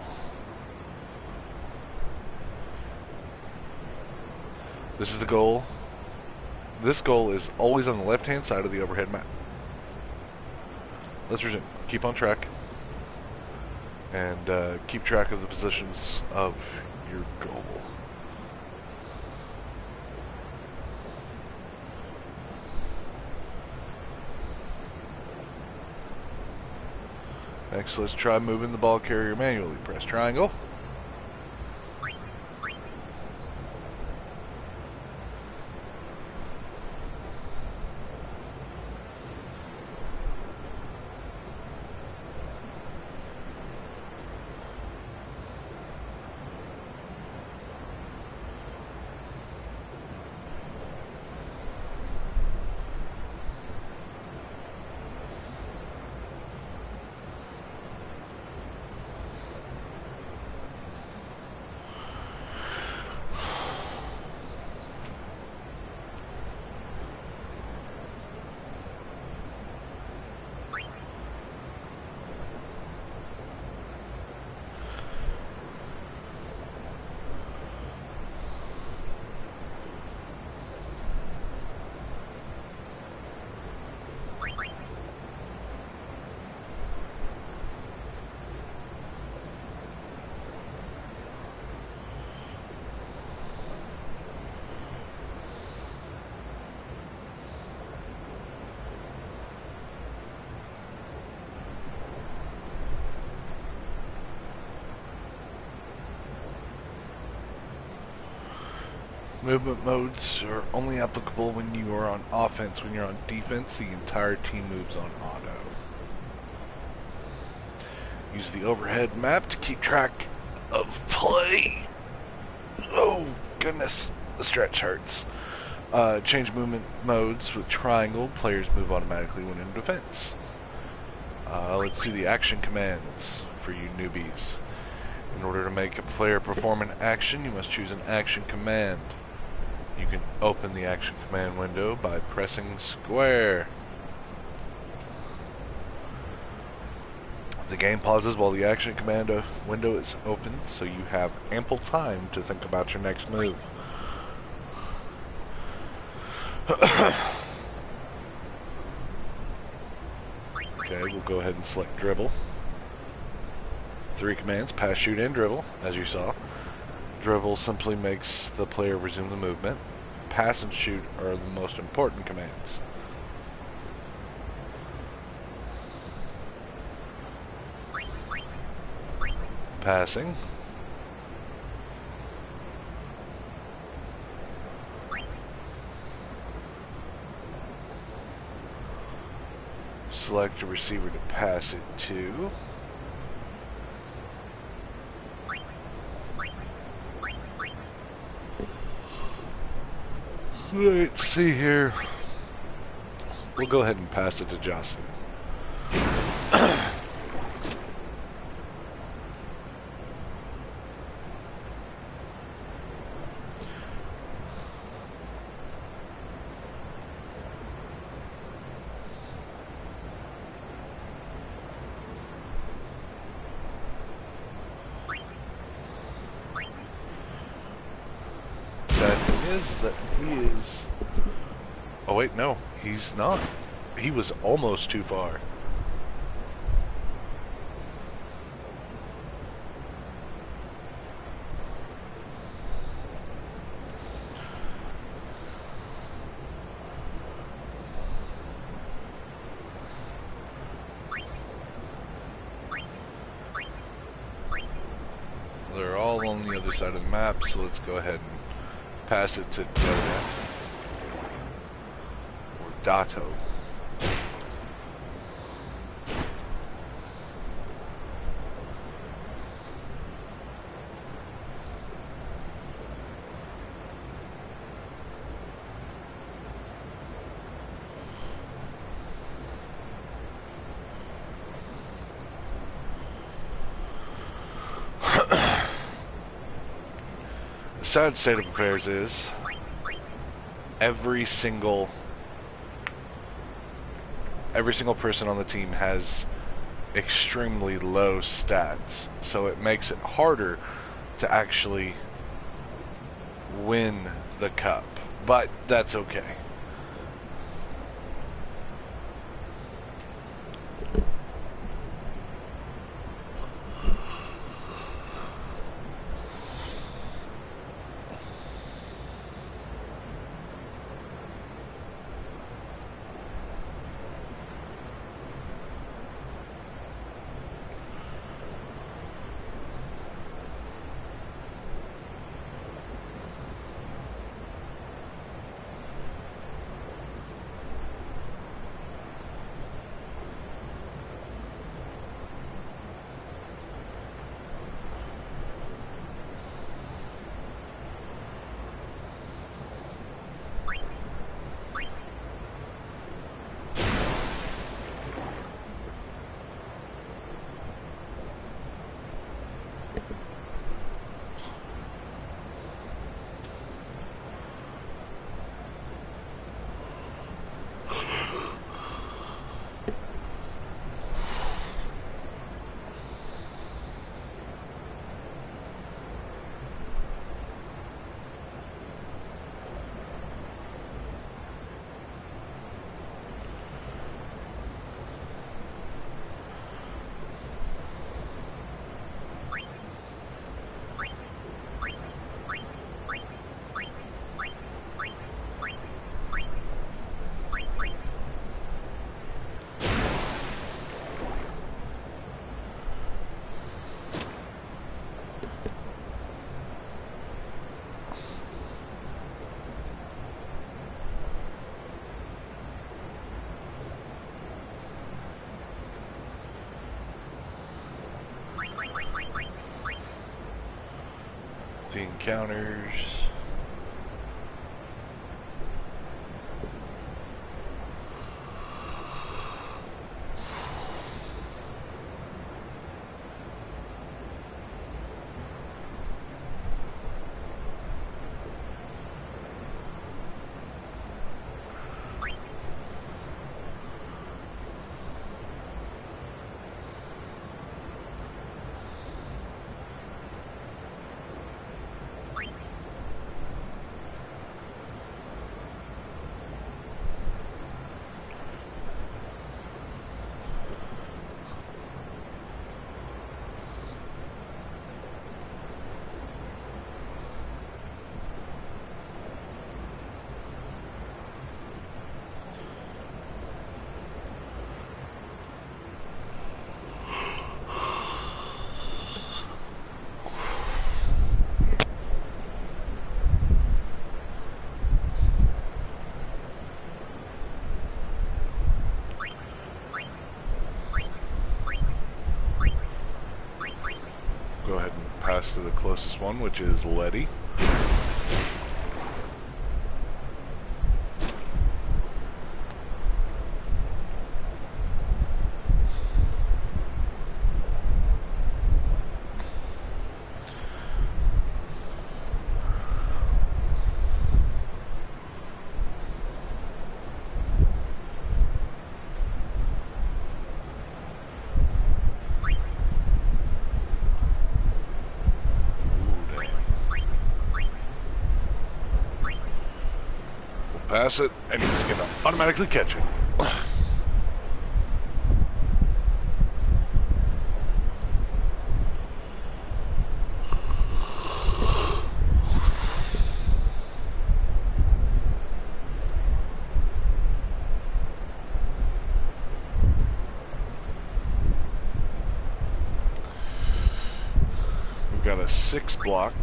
This is the goal. This goal is always on the left-hand side of the overhead map. Let's resume. Keep on track. And keep track of the positions of your goal. Next, let's try moving the ball carrier manually. Press triangle. Movement modes are only applicable when you are on offense. When you're on defense, the entire team moves on auto. Use the overhead map to keep track of play. Oh, goodness. The stretch hurts. Change movement modes with triangle. Players move automatically when in defense. Let's do the action commands for you newbies. In order to make a player perform an action, you must choose an action command. You can open the action command window by pressing square. The game pauses while the action command window is open, so you have ample time to think about your next move. Okay, we'll go ahead and select dribble. 3 commands: pass, shoot, and dribble, as you saw. Dribble simply makes the player resume the movement. Pass and shoot are the most important commands. Passing. Select a receiver to pass it to. Let's see here. We'll go ahead and pass it to Jocelyn. That he is... Oh wait, no, he's not. He was almost too far. They're all on the other side of the map, so let's go ahead and pass it to Doda or Dato. sad state of affairs is every single person on the team has extremely low stats, so it makes it harder to actually win the cup, but that's okay. The encounters. Go ahead and pass to the closest one, which is Letty. Pass it, and he's gonna automatically catch it. We've got a 6 block.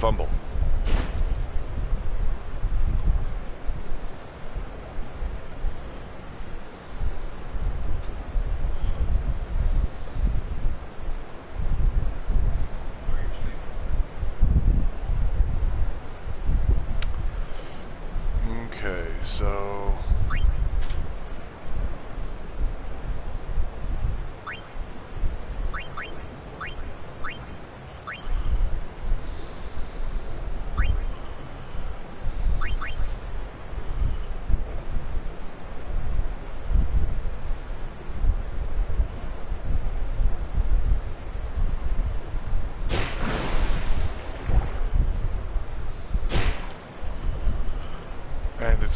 Fumble.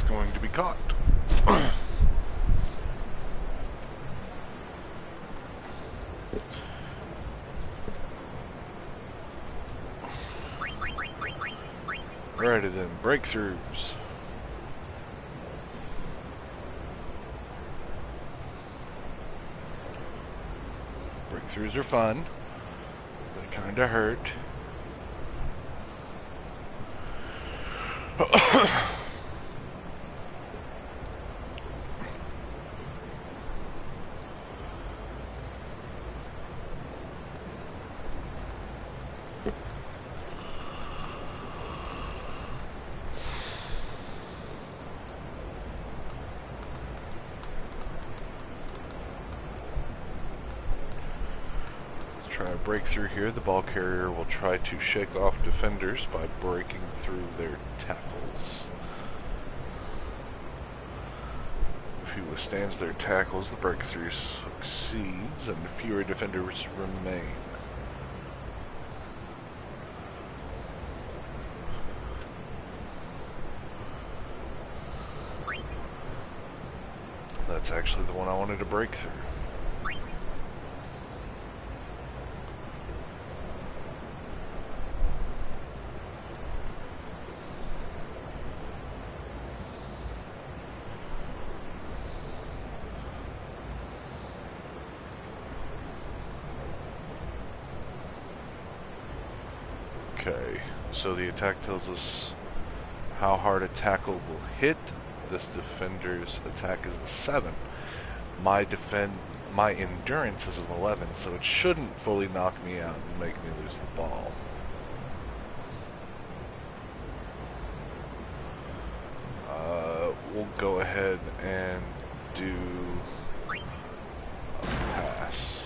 going to be caught. Alrighty then, breakthroughs. Breakthroughs are fun. They kinda hurt. Try to break through here. The ball carrier will try to shake off defenders by breaking through their tackles. If he withstands their tackles, the breakthrough succeeds and fewer defenders remain. That's actually the one I wanted to break through. Okay, so the attack tells us how hard a tackle will hit. This defender's attack is a 7. My endurance is an 11, so it shouldn't fully knock me out and make me lose the ball. We'll go ahead and do a pass.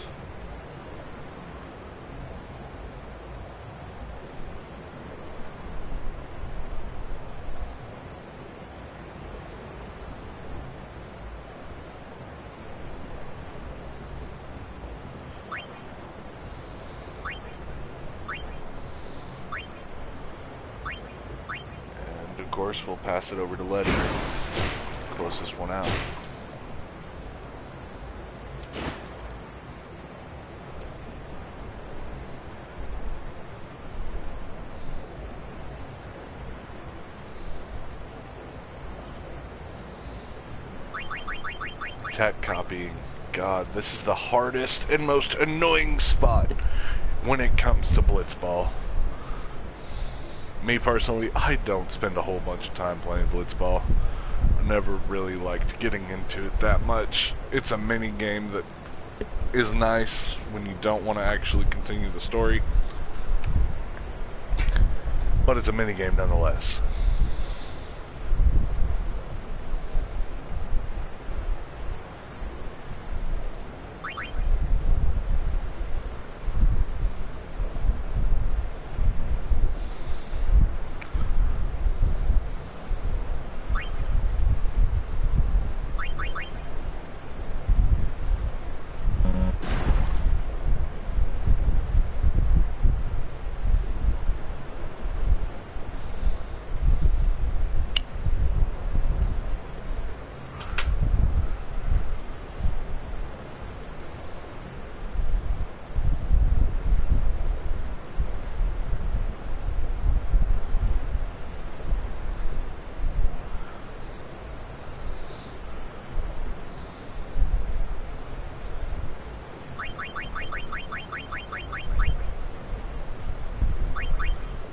Of course, we'll pass it over to Letty, closest one out. Attack copying. God, this is the hardest and most annoying spot when it comes to Blitzball. Me personally, I don't spend a whole bunch of time playing Blitzball. I never really liked getting into it that much. It's a mini game that is nice when you don't want to actually continue the story, but it's a mini game nonetheless.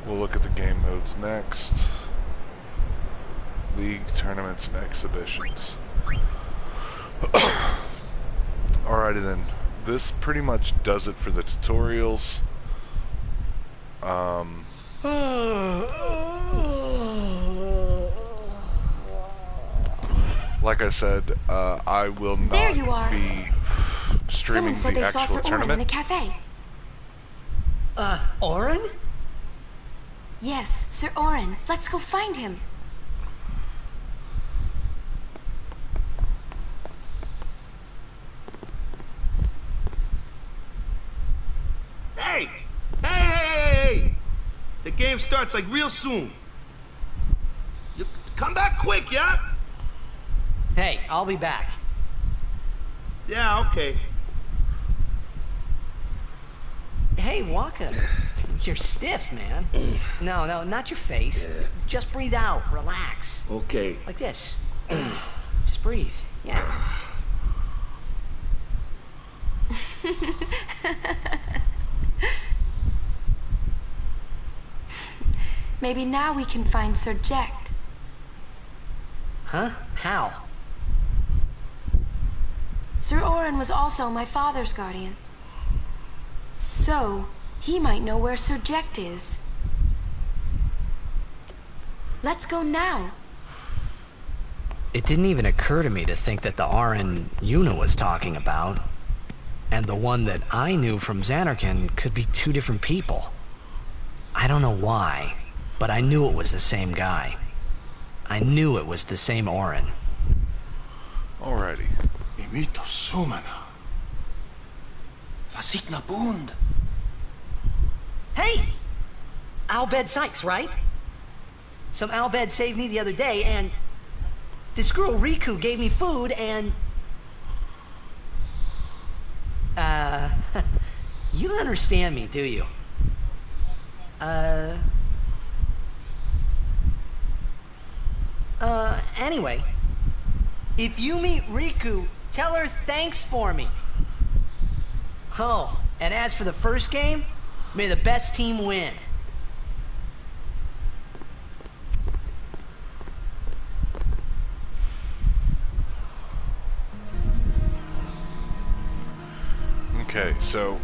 We'll look at the game modes next. League, tournaments, and exhibitions. Alrighty then. This pretty much does it for the tutorials. Like I said, I will not be streaming Someone said the they saw actual Sir Orin tournament. in a cafe. Orin? Yes, Sir Orin. Let's go find him. Hey! Hey! The game starts like real soon. You come back quick, yeah? Hey, I'll be back. Yeah, okay. Hey, Waka. You're stiff, man. No, not your face. Yeah. Just breathe out. Relax. Okay. Like this. Just breathe. Yeah. Maybe now we can find Sir Jecht. Huh? How? Sir Orin was also my father's guardian. So, he might know where Sir Jecht is. Let's go now. It didn't even occur to me to think that the Orin Yuna was talking about, and the one that I knew from Zanarkand could be two different people. I don't know why, but I knew it was the same guy. I knew it was the same Orin. Alrighty. Imito Sumana. Vasikna Bund. Hey! Albed Sykes, right? Some Albed saved me the other day, and this girl Riku gave me food, and... you don't understand me, do you? Anyway, if you meet Riku, tell her thanks for me. Oh, and as for the first game, may the best team win. Okay, so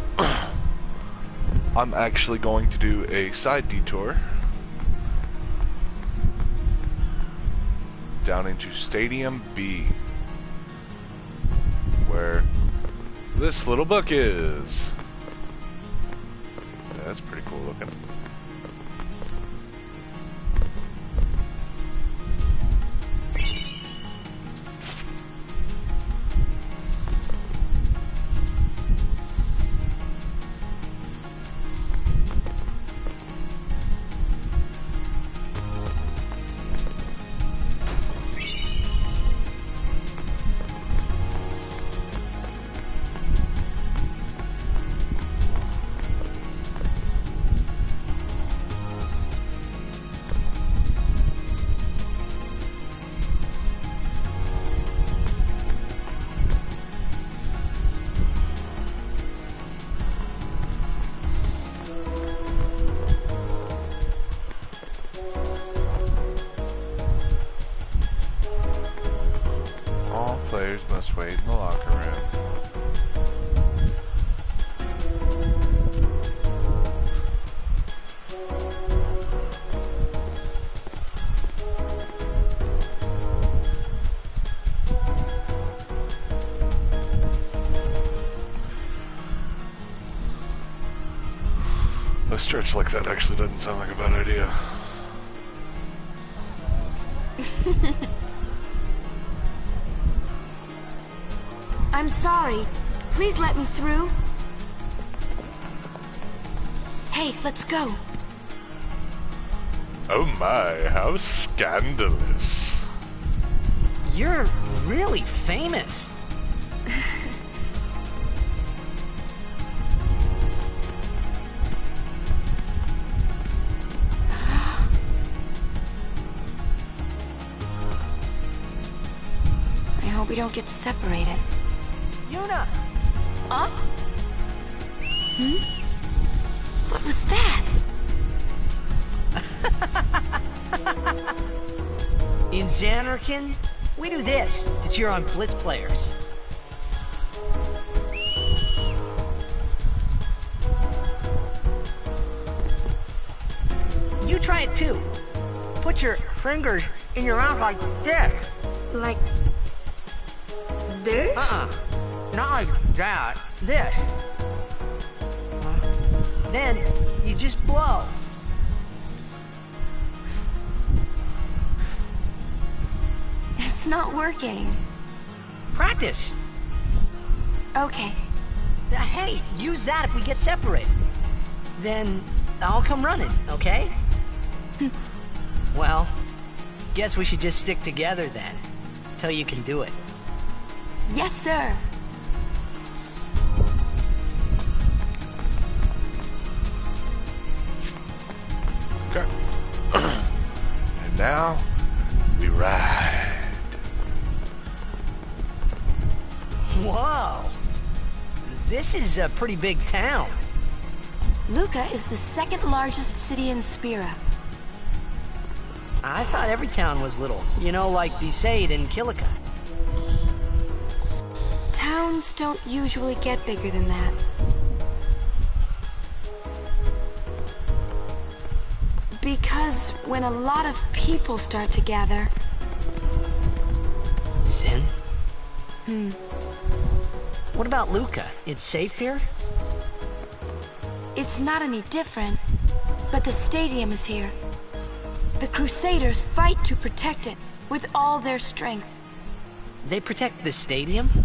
I'm actually going to do a side detour down into Stadium B, where this little book is. Yeah, that's pretty cool looking. Players must wait in the locker room. A stretch like that actually doesn't sound like a bad idea. I'm sorry. Please let me through. Hey, let's go. Oh my, how scandalous. You're really famous. I hope we don't get separated. Yuna! Huh? What was that? In Zanarkand, we do this to cheer on Blitz players. You try it too. Put your fingers in your mouth like this. Like this? Not like that. This. Then you just blow. It's not working. Practice. Okay. Hey, use that if we get separated. Then I'll come running, okay? Well, guess we should just stick together then. till you can do it. Yes, sir. Okay. And now we ride. Whoa! This is a pretty big town. Luca is the second largest city in Spira. I thought every town was little. You know, like Besaid and Kilika. Towns don't usually get bigger than that. Because when a lot of people start to gather... Sin? Hmm. What about Luca? It's safe here? It's not any different, but the stadium is here. The Crusaders fight to protect it with all their strength. They protect the stadium?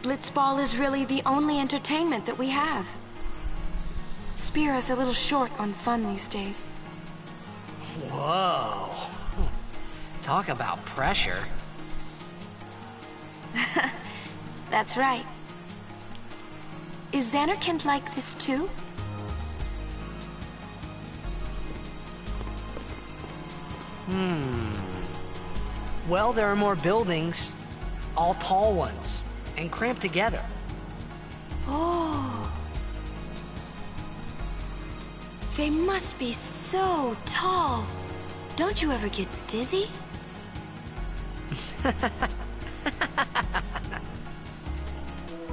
Blitzball is really the only entertainment that we have. Spira's a little short on fun these days. Whoa. Talk about pressure. That's right. Is Xanarkand like this too? Well, there are more buildings. All tall ones. And cramped together. Oh. They must be so tall. Don't you ever get dizzy?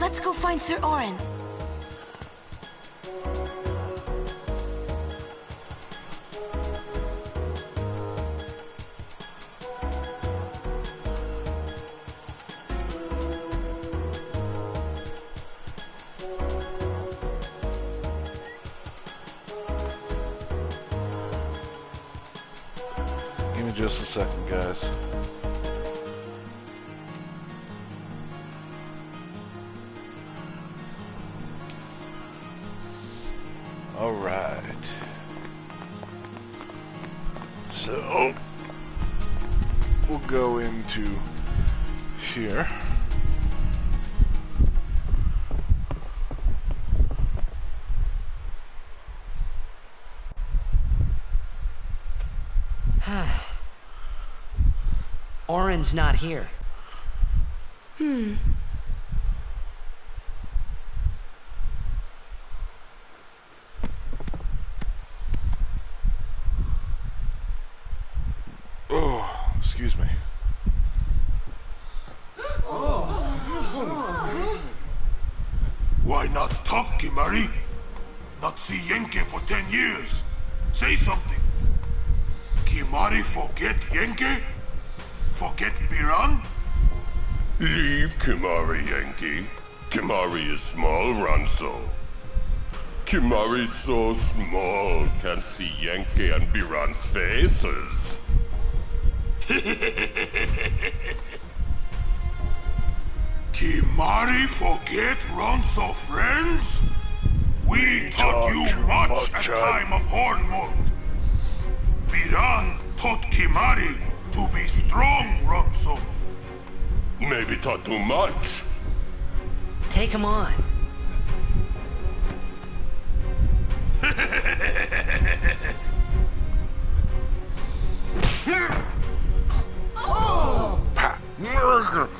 Let's go find Sir Orin. Give me just a second, guys. Alright. So, we'll go into here. Orin's not here. Oh, excuse me. Why not talk, Kimari? Not see Yenke for 10 years. Say something. Kimari forget Yenke? Forget Biran? Leave Kimari, Yenke. Kimari is small, Ranso. Kimari so small, can't see Yenke and Biran's faces. Kimari forget Ronso friends? We taught you much at time of Hornmold. Biran taught Kimari to be strong, Ronso. Maybe taught too much. Take him on.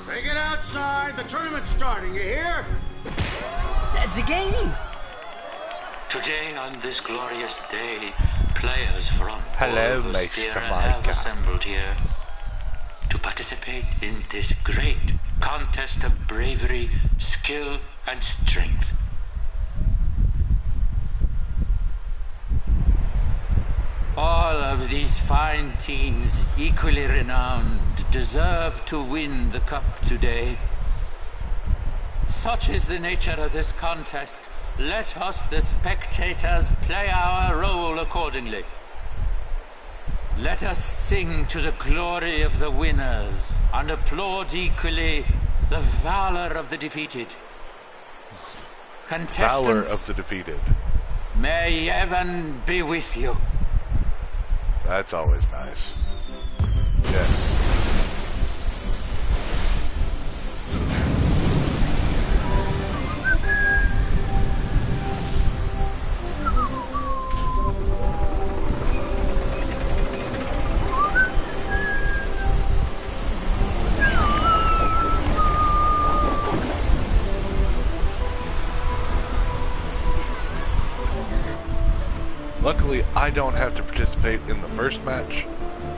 Bring it outside. The tournament's starting, you hear? The game! Today, on this glorious day, players from all over Meister Spira Micah. have assembled here to participate in this great contest of bravery, skill, and strength. All of these fine teams, equally renowned, deserve to win the cup today. Such is the nature of this contest. Let us, the spectators, play our role accordingly. Let us sing to the glory of the winners and applaud equally the valor of the defeated. Contestants, Valor of the defeated. may heaven be with you. That's always nice. Yes. Luckily, I don't have to participate in the first match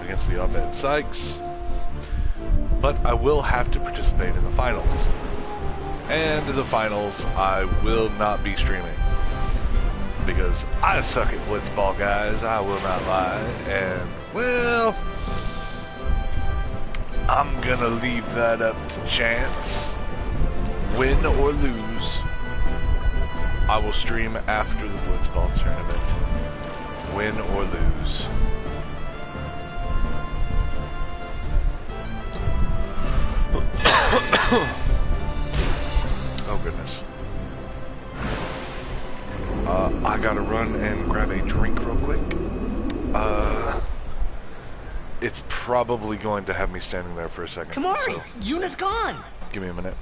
against the Abed Sykes, but I will have to participate in the finals. And the finals, I will not be streaming, because I suck at blitzball, guys. I will not lie. And, well, I'm gonna leave that up to chance. Win or lose, I will stream after the blitzball tournament. Win or lose. Oh goodness. I gotta run and grab a drink real quick. It's probably going to have me standing there for a second. Kamari, so Yuna's gone. give me a minute.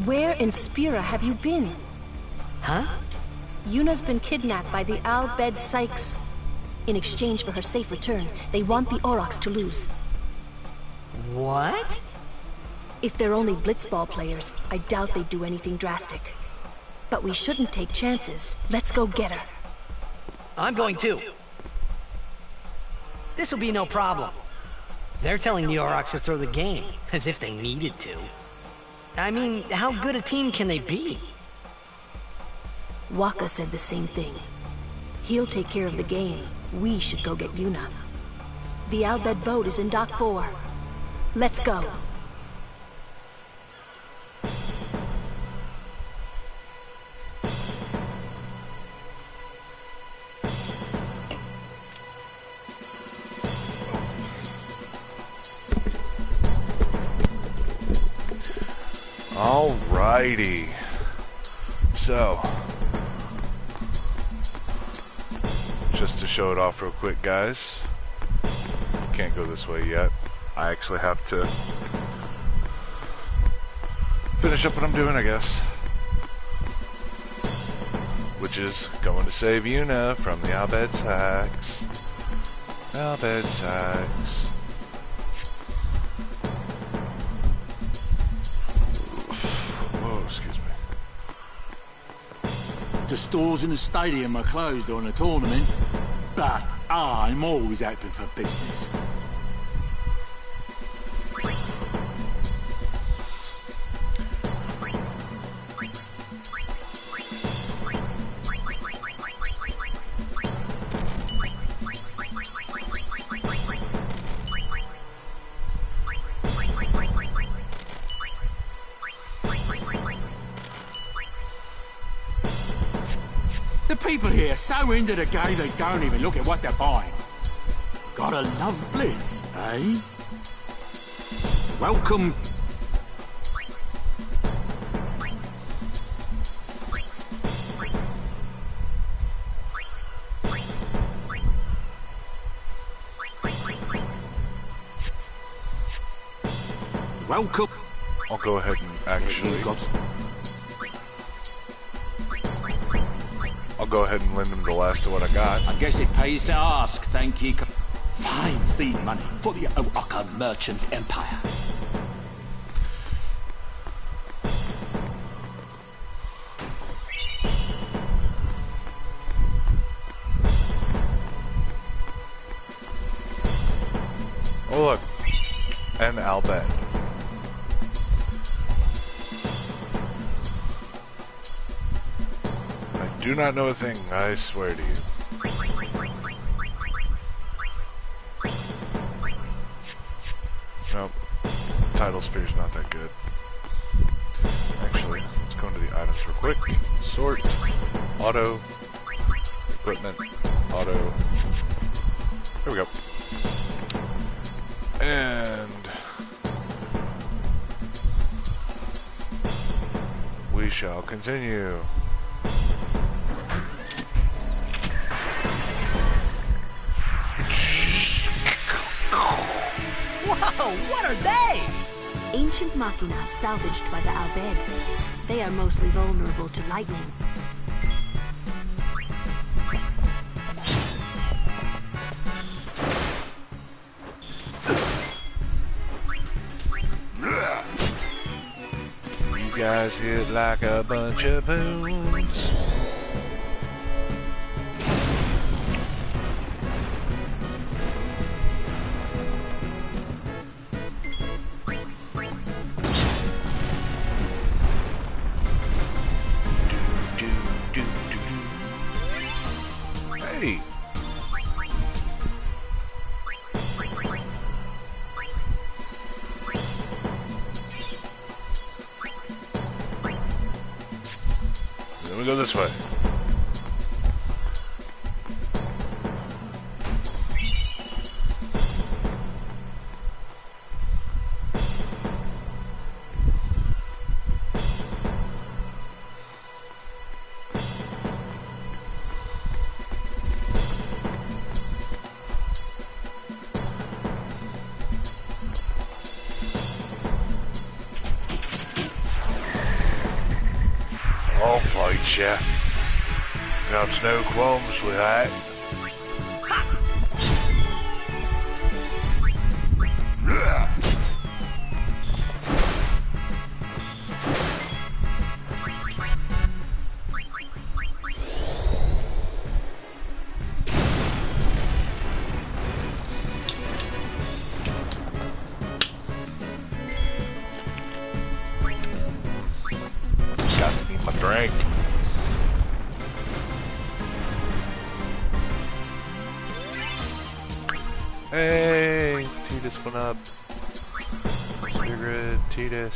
Where in Spira have you been? Huh? Yuna's been kidnapped by the Al-Bed Sykes. In exchange for her safe return, they want the Aurochs to lose. What? If they're only blitzball players, I doubt they'd do anything drastic. But we shouldn't take chances. Let's go get her. I'm going too. This'll be no problem. They're telling the Aurochs to throw the game, as if they needed to. I mean, how good a team can they be? Waka said the same thing. He'll take care of the game. We should go get Yuna. The Al-Bed boat is in Dock 4. Let's go. Alrighty. So, just to show it off real quick, guys. Can't go this way yet. I actually have to finish up what I'm doing, I guess. Which is going to save Yuna from the Al-Bed Sykes. Al-Bed Sykes. The stores in the stadium are closed on the tournament, but I'm always open for business. The people here are so into the game they don't even look at what they're buying. Gotta love Blitz, eh? Welcome. Welcome. I'll go ahead and actually... I'll go ahead and lend him the last of what I got. I guess it pays to ask, thank you. Fine seed money for the O'aka merchant empire. Oh look, an Al-Bed. I do not know a thing, I swear to you. Nope, Tidal Spear's not that good. Actually, let's go into the items real quick. Sort, auto, equipment, auto. There we go. And we shall continue. Whoa, what are they? Ancient machina salvaged by the Al-Bed. They are mostly vulnerable to lightning. guys hit like a bunch of poons. Hey. Then we go this way. I'll fight ya. Got no qualms with that. Got to be my drink. Hey, Titus went up. Sigrid, Titus.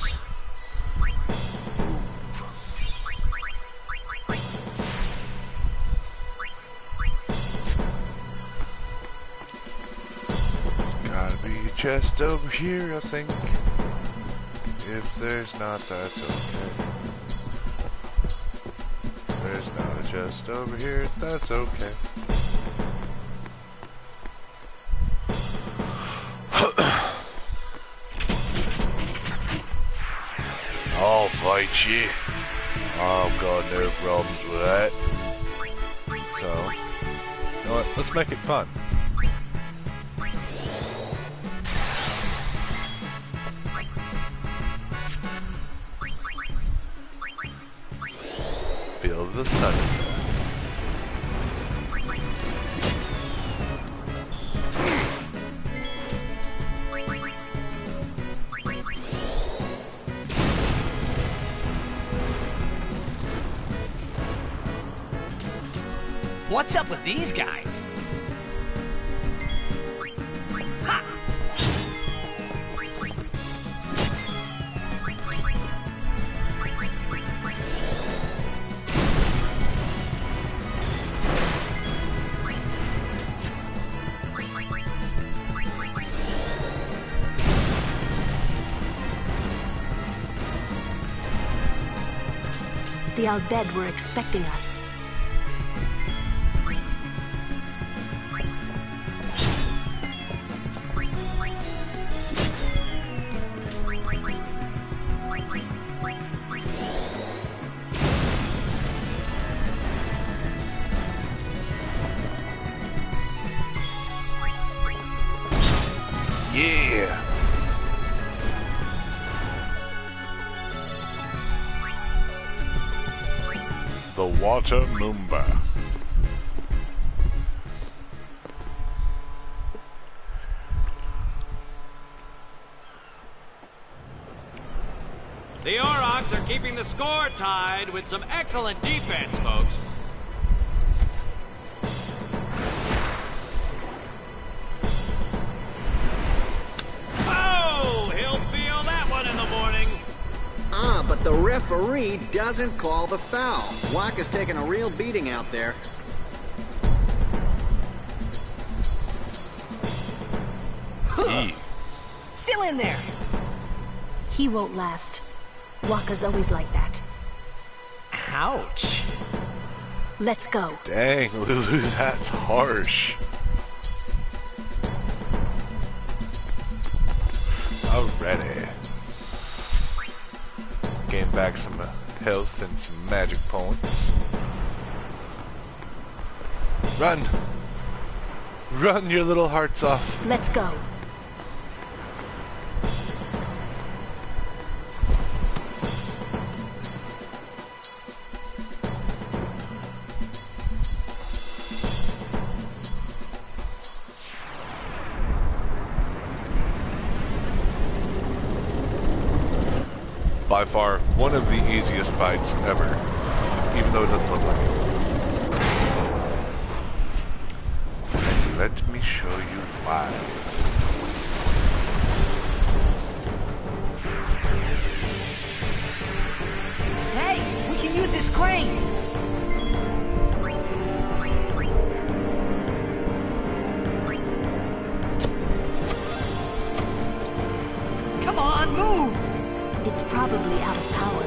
Gotta be a chest over here, I think. If there's not, that's okay. If there's not a chest over here, that's okay. I'll fight you. I've got no problems with that. So, you know what? Let's make it fun. Feel the sun. What's up with these guys? Ha! The Al-Bhed were expecting us. Yeah. The Water Moomba. The Aurochs are keeping the score tied with some excellent defense, folks. Oh, he'll feel that one in the morning. Ah, but the referee doesn't call the foul. Wakka's taking a real beating out there. Still in there. He won't last. Wakka's always like that. Ouch. Let's go. Dang, Lulu, that's harsh. Alrighty. Gain back some health and some magic points. Run! Run your little hearts off. Let's go. By far, one of the easiest fights ever, even though it doesn't look like it. And let me show you why. Hey, we can use this crane! Come on, move! It's probably out of power.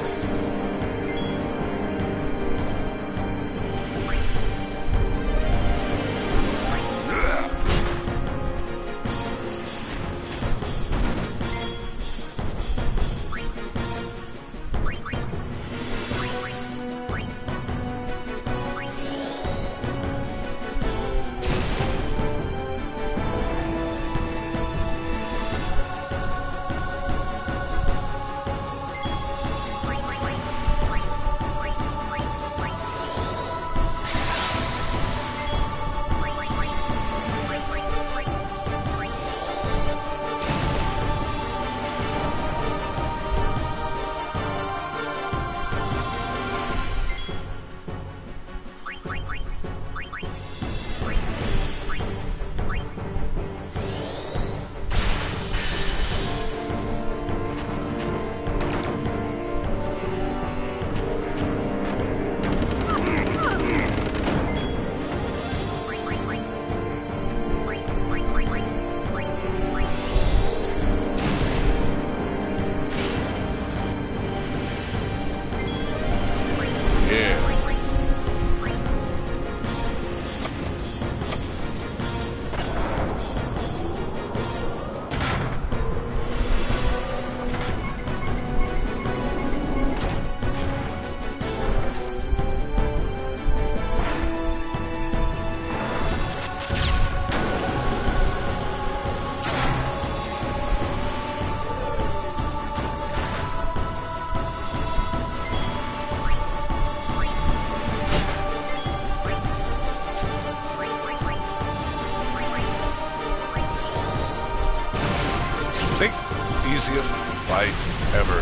Easiest fight ever.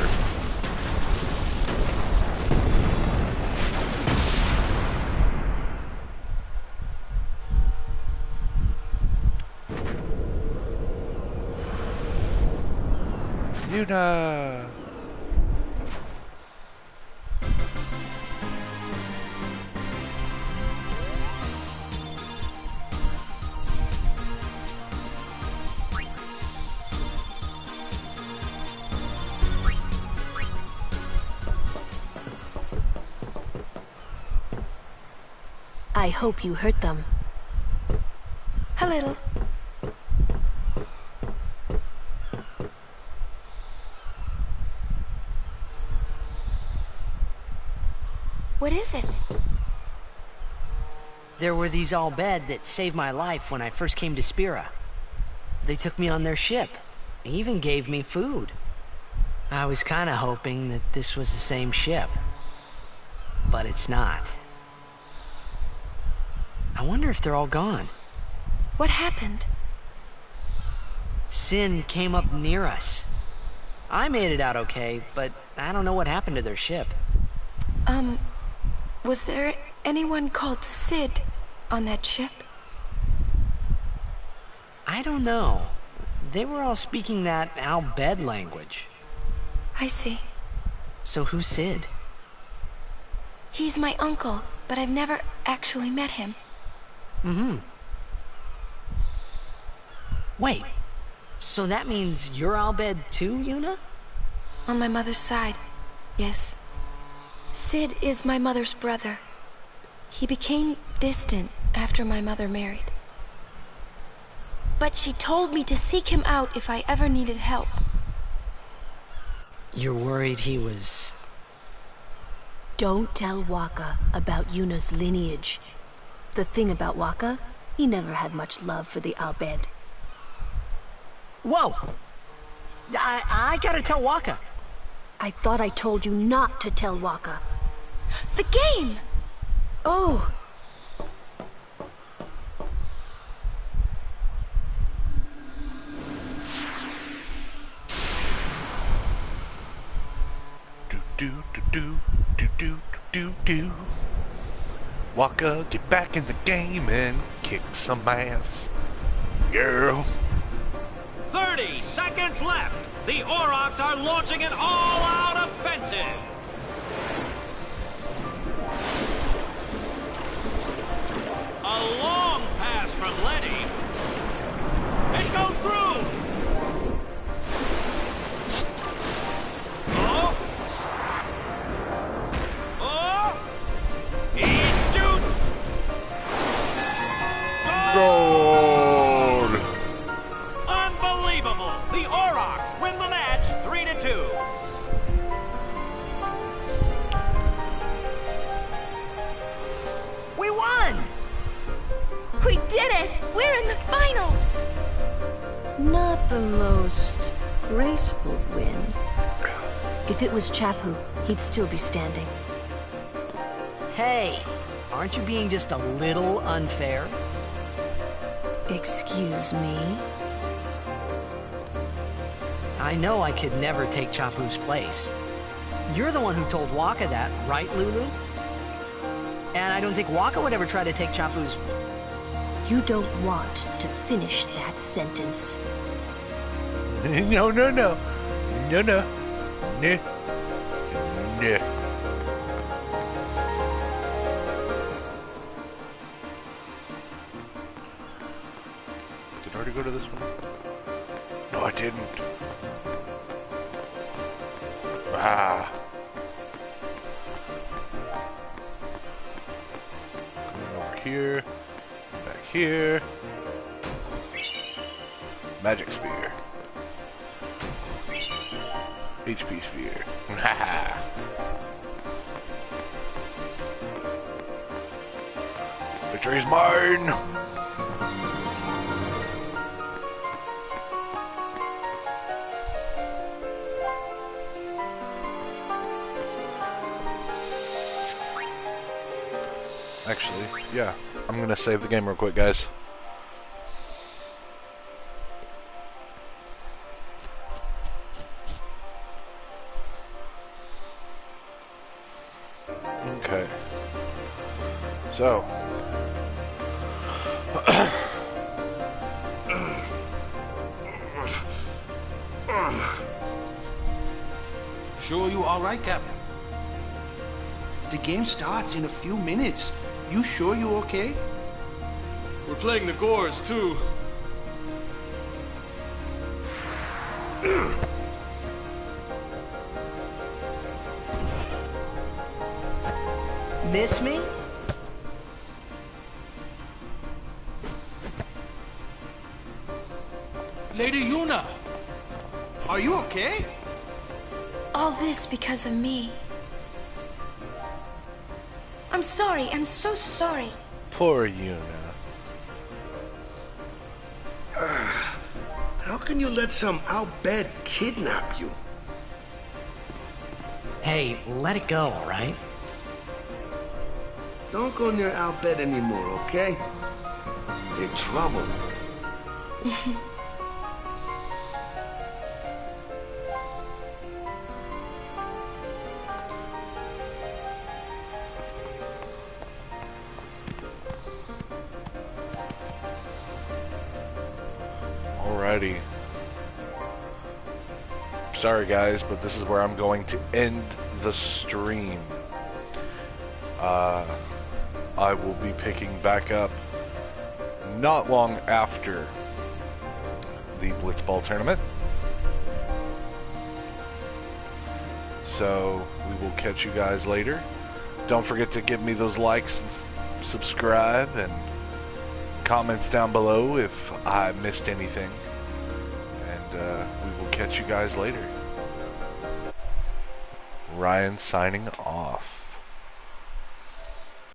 Yuna! I hope you hurt them. A little. What is it? There were these Al Bhed that saved my life when I first came to Spira. They took me on their ship. They even gave me food. I was kinda hoping that this was the same ship. But it's not. I wonder if they're all gone. What happened? Sin came up near us. I made it out okay, but I don't know what happened to their ship. Was there anyone called Sid on that ship? I don't know. They were all speaking that Al Bhed language. I see. So who's Sid? He's my uncle, but I've never actually met him. Mm-hmm. Wait, so that means you're Al Bhed too, Yuna? On my mother's side, yes. Sid is my mother's brother. He became distant after my mother married. But she told me to seek him out if I ever needed help. You're worried he was... Don't tell Wakka about Yuna's lineage. The thing about Wakka, he never had much love for the Al Bhed. Whoa! I gotta tell Wakka. I thought I told you not to tell Wakka. The game! Oh! Waka, get back in the game and kick some ass. Girl. 30 seconds left. The Aurochs are launching an all-out offensive. A long pass from Letty. It goes through. Oh. Oh. He shoots. Goal. Unbelievable. The Aurochs win the match 3-2. We won! We did it! We're in the finals! Not the most graceful win. If it was Chappu, he'd still be standing. Hey, aren't you being just a little unfair? Excuse me? I know I could never take Chappu's place. You're the one who told Waka that, right, Lulu? And I don't think Waka would ever try to take Chappu's... You don't want to finish that sentence. No. No. Did I already go to this one? No, I didn't. Ah. Going over here. Back here. Magic Spear. HP Spear. Haha. Victory's mine! Actually, yeah. I'm gonna save the game real quick, guys. Okay. So. Sure you all right, Captain? The game starts in a few minutes. You sure you okay? We're playing the Gores, too. Miss me? Lady Yuna! Are you okay? All this because of me. I'm sorry. I'm so sorry. Poor Yuna. How can you let some Al-Bhed kidnap you? Hey, let it go, all right? Don't go near Al-Bhed anymore, okay? They're trouble. Alrighty. Sorry guys, but this is where I'm going to end the stream. I will be picking back up not long after the Blitzball tournament. So we will catch you guys later. Don't forget to give me those likes and subscribe and comments down below if I missed anything. And we will catch you guys later. Ryan signing off.